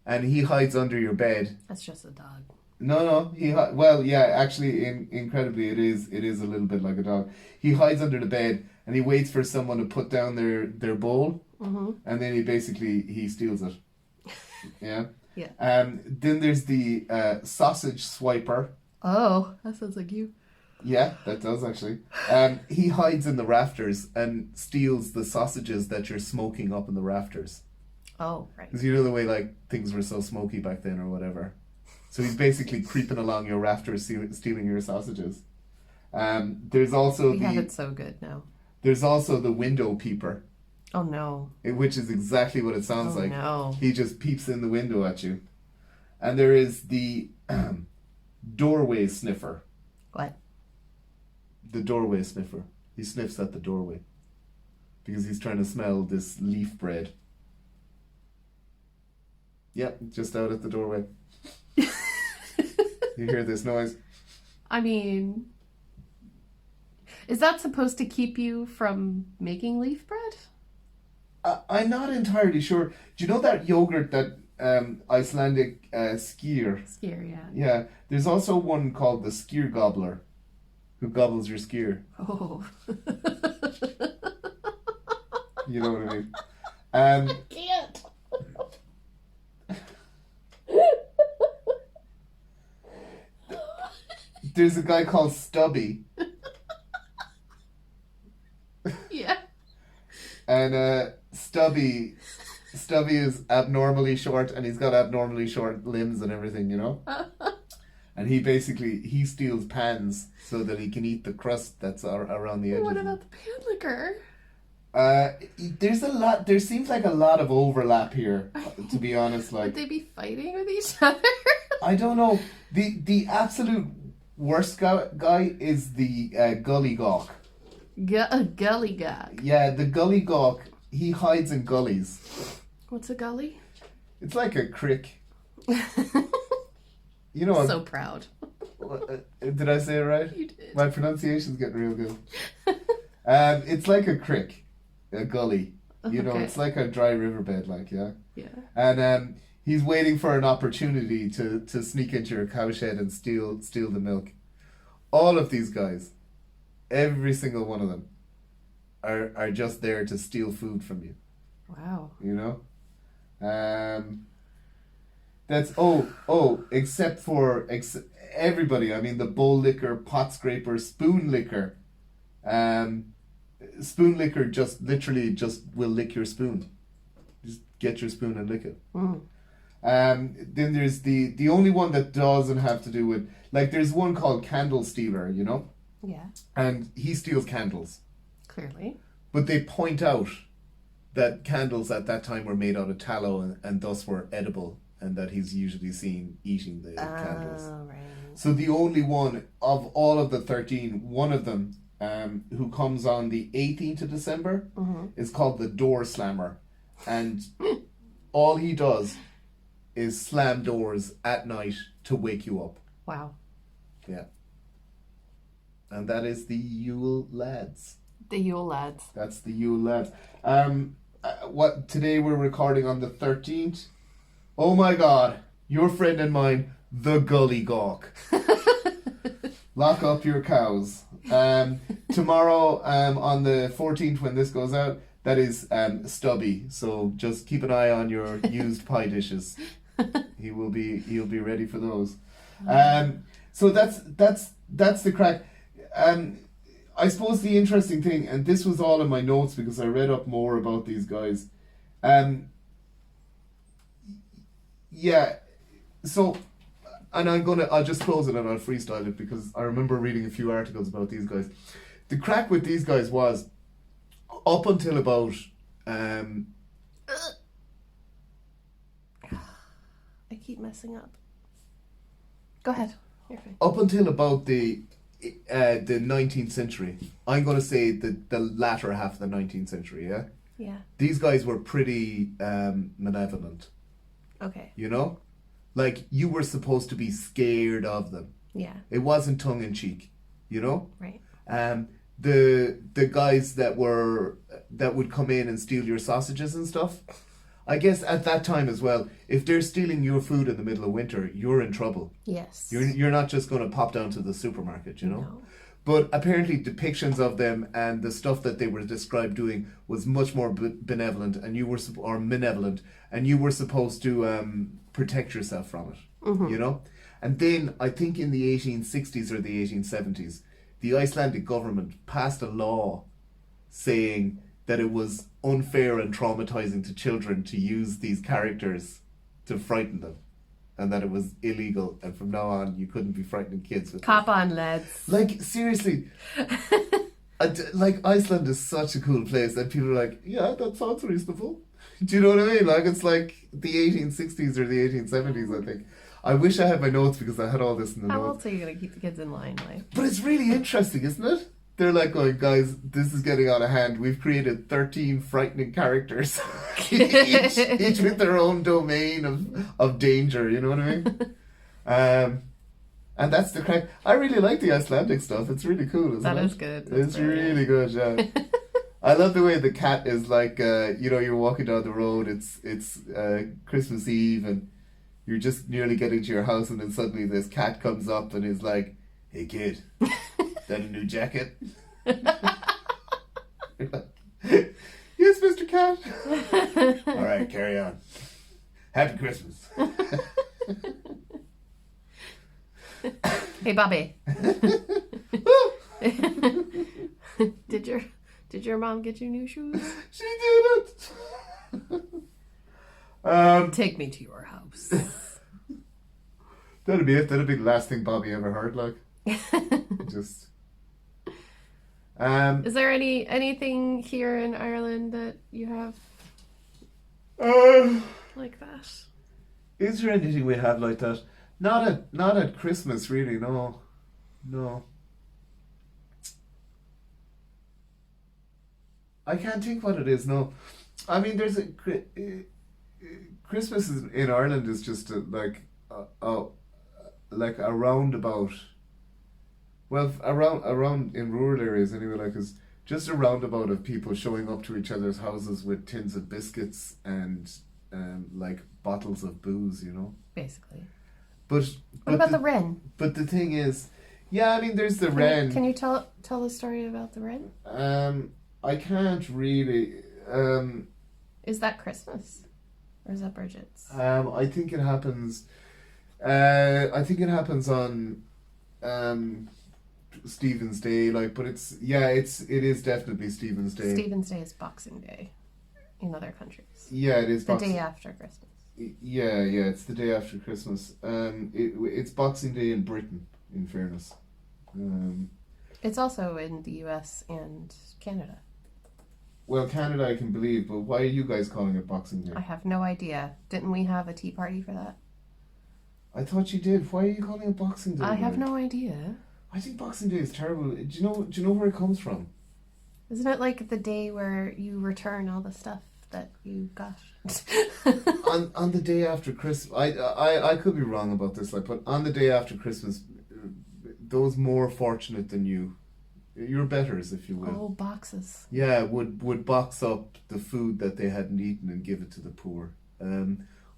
and he hides under your bed. That's just a dog. No, actually, incredibly, it is a little bit like a dog. He hides under the bed and he waits for someone to put down their bowl, and then he steals it. Yeah. Yeah. Then there's the sausage swiper. Oh, that sounds like you. Yeah, that does actually. He hides in the rafters and steals the sausages that you're smoking up in the rafters. Oh, right. Because you know the way things were so smoky back then or whatever. So he's basically creeping along your rafters, stealing your sausages. There's also we have it so good now. There's also the window peeper. Oh no. Which is exactly what it sounds like. No. He just peeps in the window at you. And there is the doorway sniffer. What? The doorway sniffer. He sniffs at the doorway. Because he's trying to smell this leaf bread. Yep, just out at the doorway. You hear this noise? I mean, is that supposed to keep you from making leaf bread? I'm not entirely sure. Do you know that yogurt, that Icelandic skyr? Skyr, yeah. Yeah. There's also one called the skyr gobbler, who gobbles your skyr. Oh. You know what I mean? I can't. There's a guy called Stubby. Yeah. And Stubby is abnormally short, and he's got abnormally short limbs and everything, you know? And he steals pans so that he can eat the crust that's around the edges. What about the pan liquor? There seems like a lot of overlap here, to be honest. Would they be fighting with each other? I don't know. The absolute worst guy is the gully gawk. Gully gawk. Yeah, the gully gawk, he hides in gullies. What's a gully? It's like a crick. You know, so proud. Did I say it right? You did. My pronunciation's getting real good. It's like a crick, a gully. You know, it's like a dry riverbed, yeah. Yeah. And he's waiting for an opportunity to sneak into your cowshed and steal the milk. All of these guys, every single one of them, are just there to steal food from you. Wow. You know? That's except for everybody. I mean, the bowl licker, pot scraper, spoon licker. Spoon licker just will lick your spoon. Just get your spoon and lick it. Mm. Then there's the only one that doesn't have to do with, there's one called Candle Stealer, you know? Yeah. And he steals candles. Clearly. But they point out that candles at that time were made out of tallow and thus were edible, and that he's usually seen eating the candles. Right. So the only one of all of the 13, one of them, who comes on the 18th of December, is called the Door Slammer. And all he does is slam doors at night to wake you up. Wow. Yeah. And that is the Yule Lads. The Yule Lads. That's the Yule Lads. Today we're recording on the 13th. Oh my God, your friend and mine, the Gully Gawk. Lock up your cows. Tomorrow, on the 14th when this goes out, that is Stubby. So just keep an eye on your used pie dishes. He'll be ready for those. So that's the crack. I suppose the interesting thing, and this was all in my notes because I read up more about these guys. Yeah, so, and I'll just close it and I'll freestyle it because I remember reading a few articles about these guys. The crack with these guys was, up until about, I keep messing up. Go ahead. You're fine. Up until about the 19th century, I'm going to say the latter half of the 19th century, yeah? Yeah. These guys were pretty malevolent. Okay. You know? Like, you were supposed to be scared of them. Yeah. It wasn't tongue-in-cheek, you know? Right. The guys that would come in and steal your sausages and stuff, I guess at that time as well, if they're stealing your food in the middle of winter, you're in trouble. Yes. You're not just going to pop down to the supermarket, you know? No. But apparently depictions of them and the stuff that they were described doing was much more benevolent, and malevolent, and you were supposed to protect yourself from it, you know? And then I think in the 1860s or the 1870s, the Icelandic government passed a law saying that it was unfair and traumatizing to children to use these characters to frighten them, and that it was illegal, and from now on you couldn't be frightening kids with Cop on, lads. Like, seriously. Like, Iceland is such a cool place that people are like, yeah, that sounds reasonable. Do you know what I mean? Like, it's like the 1860s or the 1870s, I think. I wish I had my notes because I had all this in the notes. How else are you going to keep the kids in line? Like? But it's really interesting, isn't it? They're like going, guys, this is getting out of hand. We've created 13 frightening characters, each with their own domain of danger, you know what I mean? And that's the crack. I really like the Icelandic stuff. It's really cool, isn't it? That is good. It's really good, yeah. I love the way the cat is like, you're walking down the road, it's Christmas Eve, and you're just nearly getting to your house, and then suddenly this cat comes up and is like, hey kid, that a new jacket? Yes, Mr. Cat. All right, carry on. Happy Christmas. Hey, Bobby. Did your mom get you new shoes? She did it. Take me to your house. That'll be it. That'll be the last thing Bobby ever heard. Like, just. Is there anything here in Ireland that you have like that? Is there anything we have like that? Not at Christmas, really. No. I can't think what it is. No, I mean there's Christmas in Ireland is just like a roundabout. Well, around in rural areas anyway, like is just a roundabout of people showing up to each other's houses with tins of biscuits and like bottles of booze, you know. Basically. But what about the wren? But the thing is, yeah, I mean, there's the wren. Can you tell the story about the wren? I can't really. Is that Christmas, or is that Bridget's? I think it happens. I think it happens on Stephen's Day, like, but it is definitely Stephen's Day. Stephen's Day is Boxing Day in other countries. Yeah, it is the day after Christmas. Yeah, it's the day after Christmas. It's Boxing Day in Britain, in fairness. It's also in the US and Canada. Well, Canada I can believe, but why are you guys calling it Boxing Day? I have no idea. Didn't we have a tea party for that? I thought you did. Why are you calling it Boxing Day? I have no idea. I think Boxing Day is terrible. Do you know where it comes from? Isn't it like the day where you return all the stuff that you got. on the day after Christmas, I could be wrong about this, like, but on the day after Christmas, those more fortunate than you, your betters, if you will. Oh, boxes. Yeah, would box up the food that they hadn't eaten and give it to the poor.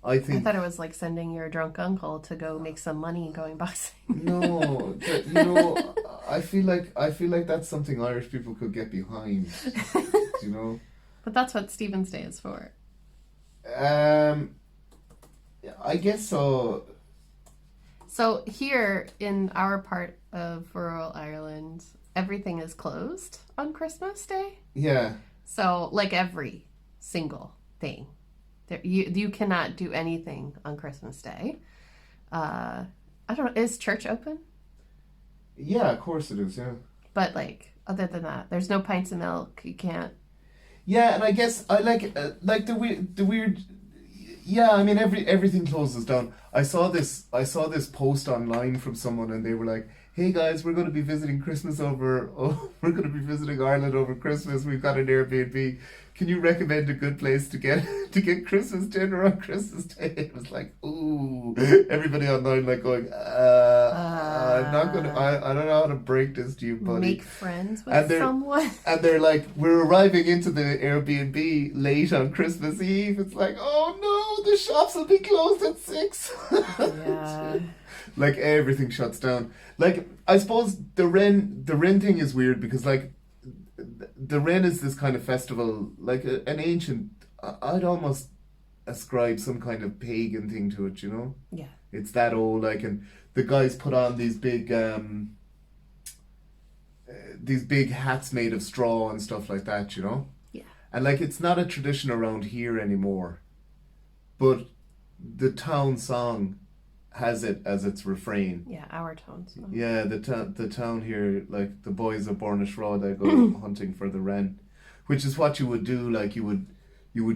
I thought it was like sending your drunk uncle to go make some money going boxing. No, you know, I feel like that's something Irish people could get behind. You know. But that's what Stephen's Day is for. I guess so. So here in our part of rural Ireland, everything is closed on Christmas Day. Yeah. So like every single thing. You cannot do anything on Christmas Day. I don't know. Is church open? Yeah, of course it is. Yeah. But like other than that, there's no pints of milk. You can't. Yeah, and I guess I like the weird. Yeah, I mean everything closes down. I saw this post online from someone, and they were like, "Hey guys, we're going to be visiting we're going to be visiting Ireland over Christmas. We've got an Airbnb. Can you recommend a good place to get Christmas dinner on Christmas Day?" It was like, ooh, everybody online like going, I'm not gonna, I don't know how to break this to you, buddy. Make friends with someone. And they're like, we're arriving into the Airbnb late on Christmas Eve. It's like, oh no, the shops will be closed at 6. Yeah. Like everything shuts down. Like I suppose the Wren thing is weird because like the Wren is this kind of festival, like an ancient. I'd almost ascribe some kind of pagan thing to it, you know. Yeah. It's that old, like, and the guys put on these big hats made of straw and stuff like that, you know. Yeah. And like it's not a tradition around here anymore, but the town song has it as its refrain. Yeah, our tones. Yeah, the town here, like the boys of Bornish they go hunting for the wren, which is what you would do. Like you would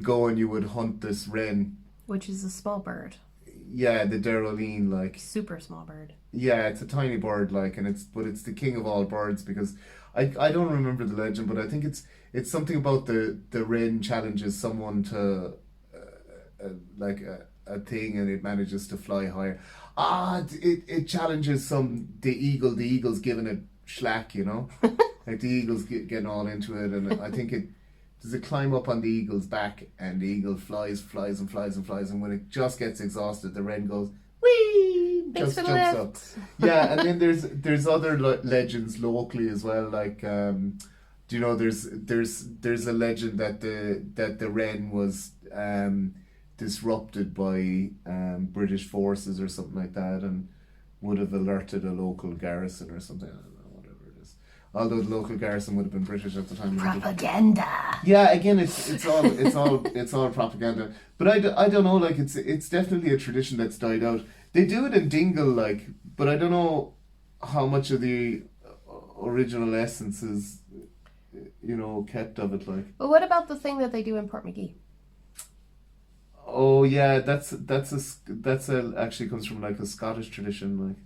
go and you would hunt this wren, which is a small bird. Yeah, the Deroline, like super small bird. Yeah, it's a tiny bird, like, and it's the king of all birds because I don't remember the legend, but I think it's something about the wren challenges someone to like a thing and it manages to fly higher. It challenges the eagle. The eagle's giving it slack, you know, like the eagle's getting all into it, and I think does it climb up on the eagle's back, and the eagle flies, and when it just gets exhausted, the wren goes whee, just jumps up. Yeah, and then there's other legends locally as well, like do you know there's a legend that the wren was disrupted by British forces or something like that, and would have alerted a local garrison or something. I don't know, whatever it is. Although the local garrison would have been British at the time. Propaganda. Yeah, again, it's all propaganda. But I don't know. Like it's definitely a tradition that's died out. They do it in Dingle, like, but I don't know how much of the original essence is, you know, kept of it. Like. But what about the thing that they do in Portmagee? Oh yeah, that's actually comes from like a Scottish tradition, like,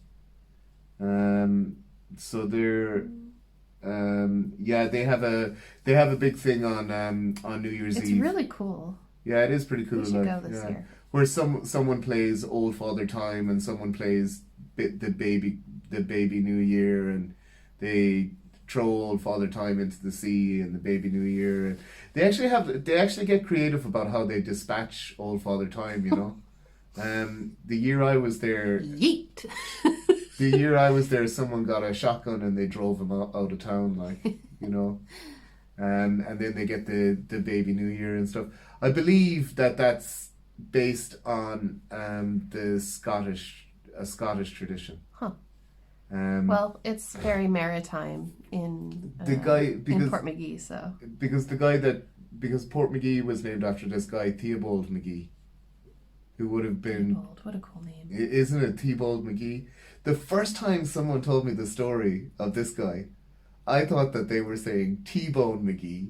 so they're, they have a big thing on New Year's Eve. It's really cool. Yeah, it is pretty cool. We should go this year. Where someone plays Old Father Time and someone plays the baby New Year, and they throw Old Father Time into the sea and the baby New Year, and they actually get creative about how they dispatch Old Father Time, you know. The year I was there, yeet. The year I was there, someone got a shotgun and they drove him out of town, like, you know. And then they get the baby New Year and stuff. I believe that's based on a Scottish tradition. Huh. Well, it's very maritime in Portmagee, so because Portmagee was named after this guy Theobald McGee, who would have been Theobald. What a cool name, isn't it? Theobald McGee. The first time someone told me the story of this guy, I thought that they were saying T-Bone McGee,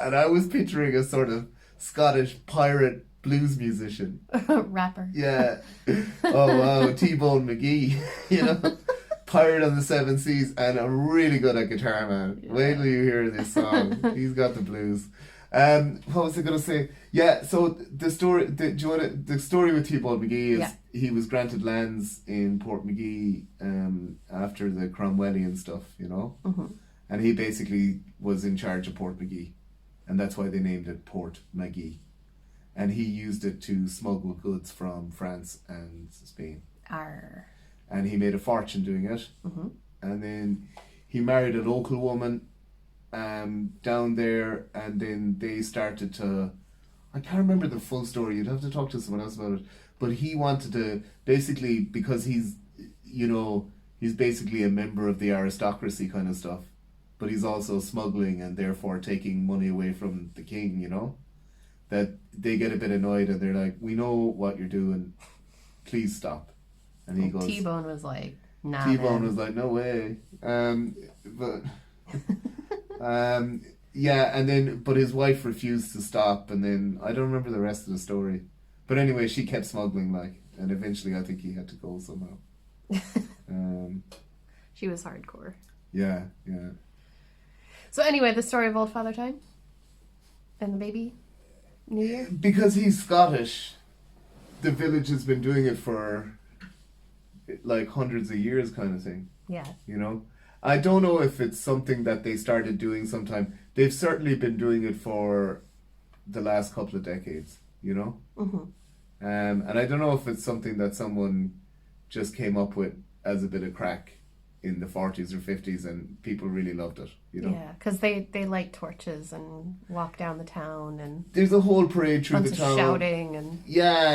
and I was picturing a sort of Scottish pirate blues musician, rapper. Yeah. Oh wow, T-Bone McGee, you know. Pirate on the Seven Seas, and I'm really good at guitar, man. Yeah. Wait till you hear this song. He's got the blues. What was I going to say? Yeah, so the story, the story with Theobald McGee is he was granted lands in Port McGee after the Cromwellian stuff, you know? Mm-hmm. And he basically was in charge of Port McGee. And that's why they named it Port McGee. And he used it to smuggle goods from France and Spain. Arr. And he made a fortune doing it. Mm-hmm. And then he married a local woman down there, and then they started to, I can't remember the full story, you'd have to talk to someone else about it, but he wanted to, basically, because he's, you know, he's basically a member of the aristocracy kind of stuff, but he's also smuggling and therefore taking money away from the king, you know, that they get a bit annoyed and they're like, we know what you're doing, please stop. And he goes, T-Bone was like, nah, T-Bone man. was like, no way. But yeah, and then but his wife refused to stop, and then I don't remember the rest of the story. But anyway, she kept smuggling, like, and eventually I think he had to go somehow. She was hardcore. Yeah. So anyway, the story of Old Father Time and the baby New Year. Because he's Scottish, the village has been doing it for like hundreds of years, kind of thing. Yeah. You know, I don't know if it's something that they started doing sometime. They've certainly been doing it for the last couple of decades, you know? Mm-hmm. And I don't know if it's something that someone just came up with as a bit of crack in the 40s or 50s and people really loved it, you know? Yeah, because they light torches and walk down the town and There's a whole parade through bunch the of town. shouting and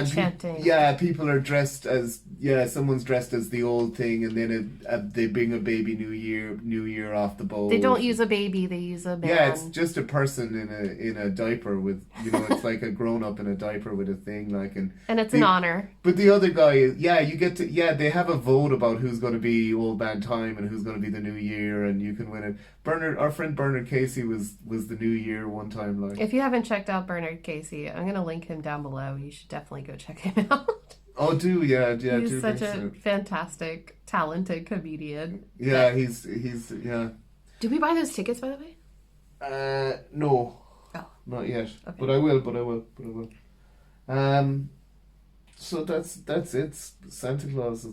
chanting. People are dressed as, someone's dressed as the old thing, and then they bring a baby New Year off the boat. They don't use a baby, they use a man. Yeah, it's just a person in a diaper with, you know, it's like a grown up in a diaper with a thing, like, and it's an honor. But the other guy is, you get to, they have a vote about who's going to be Old Man Time and who's going to be the New Year, and you can win it. Our friend Bernard Casey was the New Year one time, like. If you haven't checked out Bernard Casey, I'm going to link him down below. You should definitely go check him out. Oh, yeah. He's such a fantastic, talented comedian. Yeah, he's yeah. Did we buy those tickets, by the way? No. Oh. Not yet. Okay. But I will. So that's it. Santa Claus,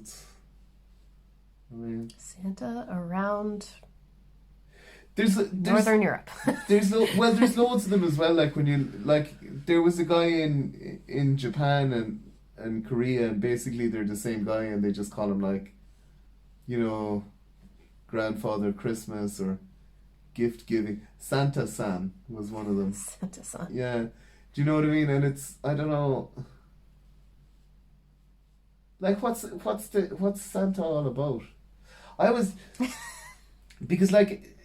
Santa around there's Northern Europe. there's loads of them as well. Like when you there was a guy in Japan and Korea, and basically they're the same guy, and they just call him, like, you know, Grandfather Christmas or gift giving. Santa-san was one of them. Santa-san. Yeah, do you know what I mean? And it's, I don't know. Like, what's Santa all about? Because, like,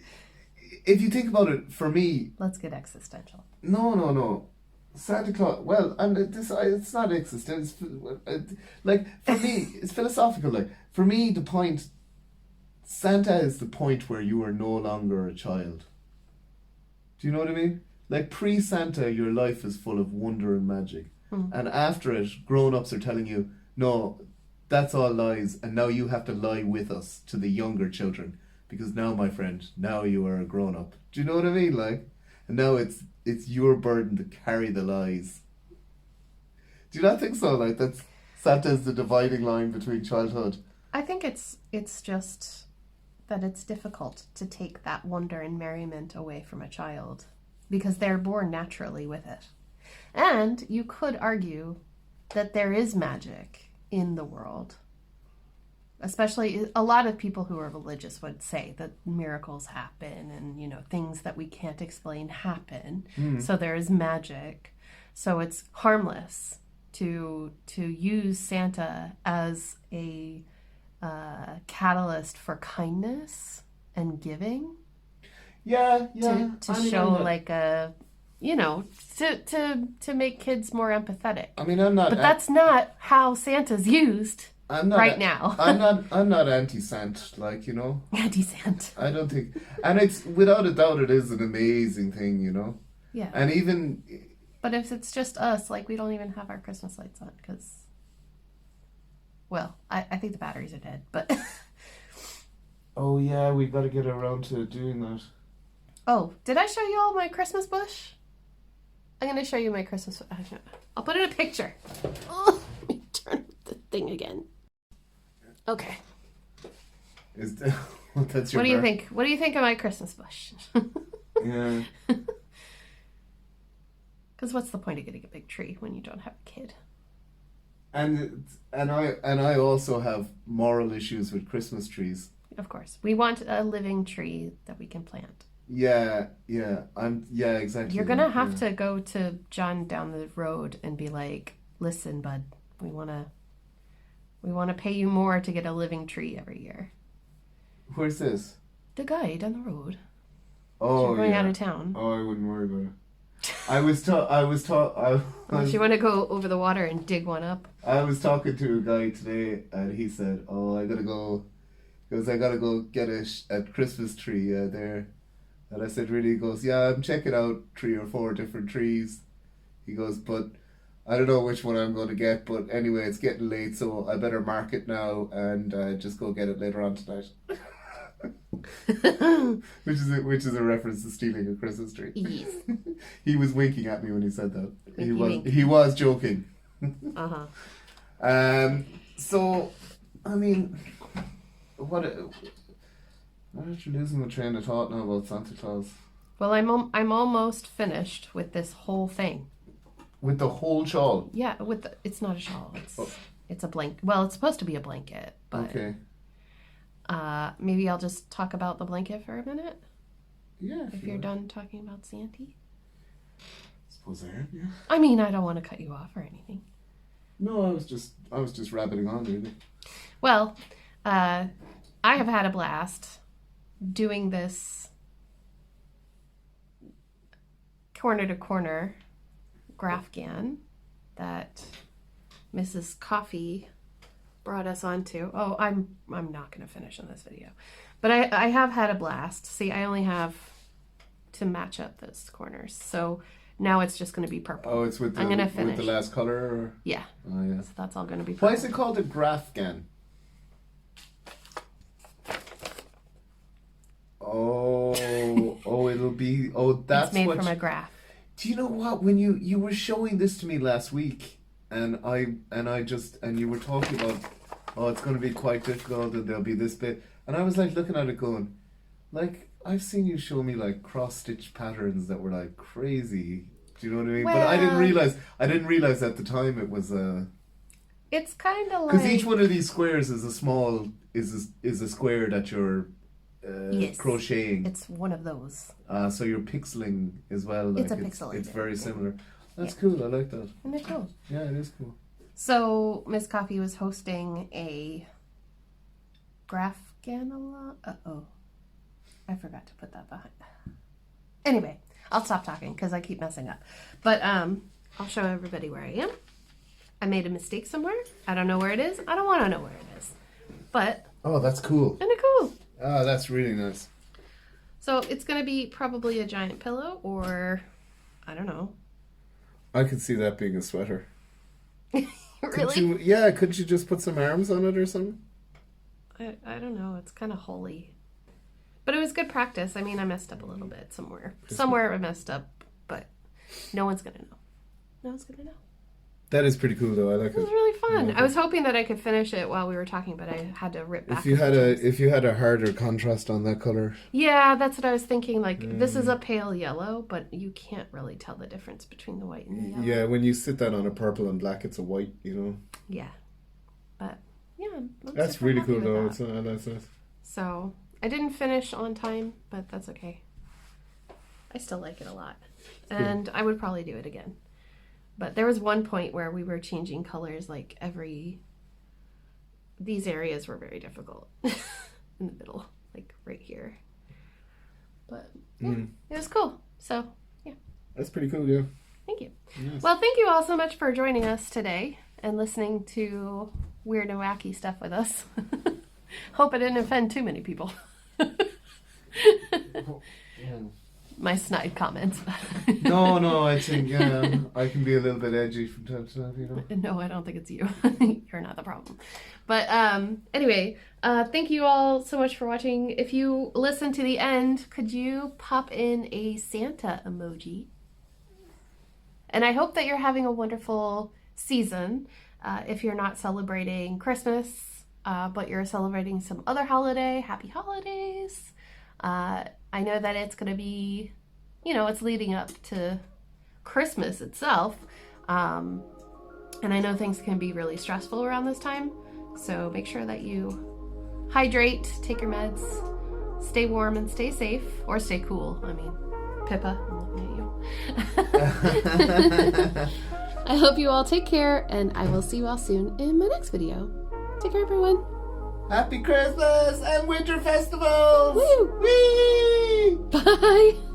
if you think about it, for me... Let's get existential. No. Santa Claus... Well, it's not existential. Like, for me, it's philosophical. Like, for me, the point... Santa is the point where you are no longer a child. Do you know what I mean? Like, pre-Santa, your life is full of wonder and magic. And after it, grown-ups are telling you, no, that's all lies, and now you have to lie with us to the younger children. Because now, my friend, now you are a grown-up. Do you know what I mean? Like, and now it's your burden to carry the lies. Do you not think so? Like, that's Santa is the dividing line between childhood. I think it's just that it's difficult to take that wonder and merriment away from a child because they're born naturally with it. And you could argue that there is magic in the world. Especially a lot of people who are religious would say that miracles happen and, you know, things that we can't explain happen. So there is magic. So it's harmless to use Santa as a catalyst for kindness and giving. Yeah. To show like a, you know, to make kids more empathetic. I mean, I'm not. But that's not how Santa's used. I'm not right now. I'm not anti-Sant, like, you know. Anti-Sant. I don't think, and it's without a doubt it is an amazing thing, you know. Yeah. And even. But if it's just us, like, we don't even have our Christmas lights on because. Well, I think the batteries are dead, but. Oh yeah, we've got to get around to doing that. Oh, did I show you all my Christmas bush? I'm going to show you my Christmas. I'll put in a picture. Oh, let me turn the thing again. Okay. That's your What do you think? What do you think of my Christmas bush? Yeah. Because what's the point of getting a big tree when you don't have a kid? And I also have moral issues with Christmas trees. Of course. We want a living tree that we can plant. Yeah, exactly. You're going to have to go to John down the road and be like, listen, bud, we want to pay you more to get a living tree every year. Where's this? The guy down the road. Oh, you're going out of town. Oh, I wouldn't worry about it. Unless you want to go over the water and dig one up. I was talking to a guy today, and he said, "Oh, I gotta go get a Christmas tree there." And I said, "Really?" He goes, "Yeah, I'm checking out 3 or 4 different trees." He goes, "But I don't know which one I'm going to get. But anyway, it's getting late, so I better mark it now and just go get it later on tonight." which is a reference to stealing a Christmas tree. Yes. He was winking at me when he said that. He was joking. So, I mean, I'm actually losing the train of thought now about Santa Claus. Well, I'm almost finished with this whole thing. With the whole shawl? Yeah, it's not a shawl. It's a blanket. Well, it's supposed to be a blanket, but okay. Maybe I'll just talk about the blanket for a minute. Yeah. If you're done talking about Santa. Suppose I am. Yeah. I mean, I don't want to cut you off or anything. No, I was just rabbiting on, really. Well, I have had a blast doing this corner to corner Grafgan that Mrs. Coffee brought us onto. Oh, I'm not going to finish on this video, but I have had a blast. See, I only have to match up those corners, so now it's just going to be purple. Oh, it's with I'm going to finish with the last color. Or? Yeah. Oh yeah. So that's all going to be purple. Why is it called a Grafgan? Oh, it'll be. Oh, that's it's made from a graph. Do you know what? When you were showing this to me last week, and you were talking about, oh, it's going to be quite difficult, and there'll be this bit, and I was like looking at it going, like, I've seen you show me like cross stitch patterns that were like crazy. Do you know what I mean? Well, but I didn't realize at the time it was It's kind of like, because each one of these squares is a square that you're yes, crocheting. It's one of those. So you're pixeling as well. It's a pixel. It's very similar. That's cool. I like that. Isn't it cool? Yeah, it is cool. So Miss Coffee was hosting a Grafgan. I forgot to put that behind. Anyway, I'll stop talking because I keep messing up. But I'll show everybody where I am. I made a mistake somewhere. I don't know where it is. I don't want to know where it is. But oh, that's cool. Isn't it cool? Oh, that's really nice. So it's going to be probably a giant pillow, or I don't know. I could see that being a sweater. Really? Couldn't you just put some arms on it or something? I don't know. It's kind of holy. But it was good practice. I mean, I messed up a little bit somewhere. Somewhere I messed up, but no one's going to know. No one's going to know. That is pretty cool, though. I like it. It was really fun. I was hoping that I could finish it while we were talking, but I had to rip back. If you had a harder contrast on that color. Yeah, that's what I was thinking. Like, this is a pale yellow, but you can't really tell the difference between the white and the yellow. Yeah, when you sit that on a purple and black, it's a white, you know. Yeah, but yeah, that's really cool, though. That's nice. So I didn't finish on time, but that's okay. I still like it a lot, and I would probably do it again. But there was one point where we were changing colors like these areas were very difficult in the middle, like right here. But yeah, It was cool. So yeah. That's pretty cool, yeah. Thank you. Yes. Well, thank you all so much for joining us today and listening to weird and wacky stuff with us. Hope I didn't offend too many people. My snide comments. No, I think I can be a little bit edgy from time to time, you know. No, I don't think it's you. You're not the problem. But anyway, thank you all so much for watching. If you listen to the end, could you pop in a Santa emoji? And I hope that you're having a wonderful season. If you're not celebrating Christmas, but you're celebrating some other holiday, happy holidays. I know that it's going to be, it's leading up to Christmas itself. And I know things can be really stressful around this time. So make sure that you hydrate, take your meds, stay warm and stay safe, or stay cool. I mean, Pippa, I'm looking at you. I hope you all take care, and I will see you all soon in my next video. Take care, everyone. Happy Christmas and Winter Festivals! Woo! Whee! Bye!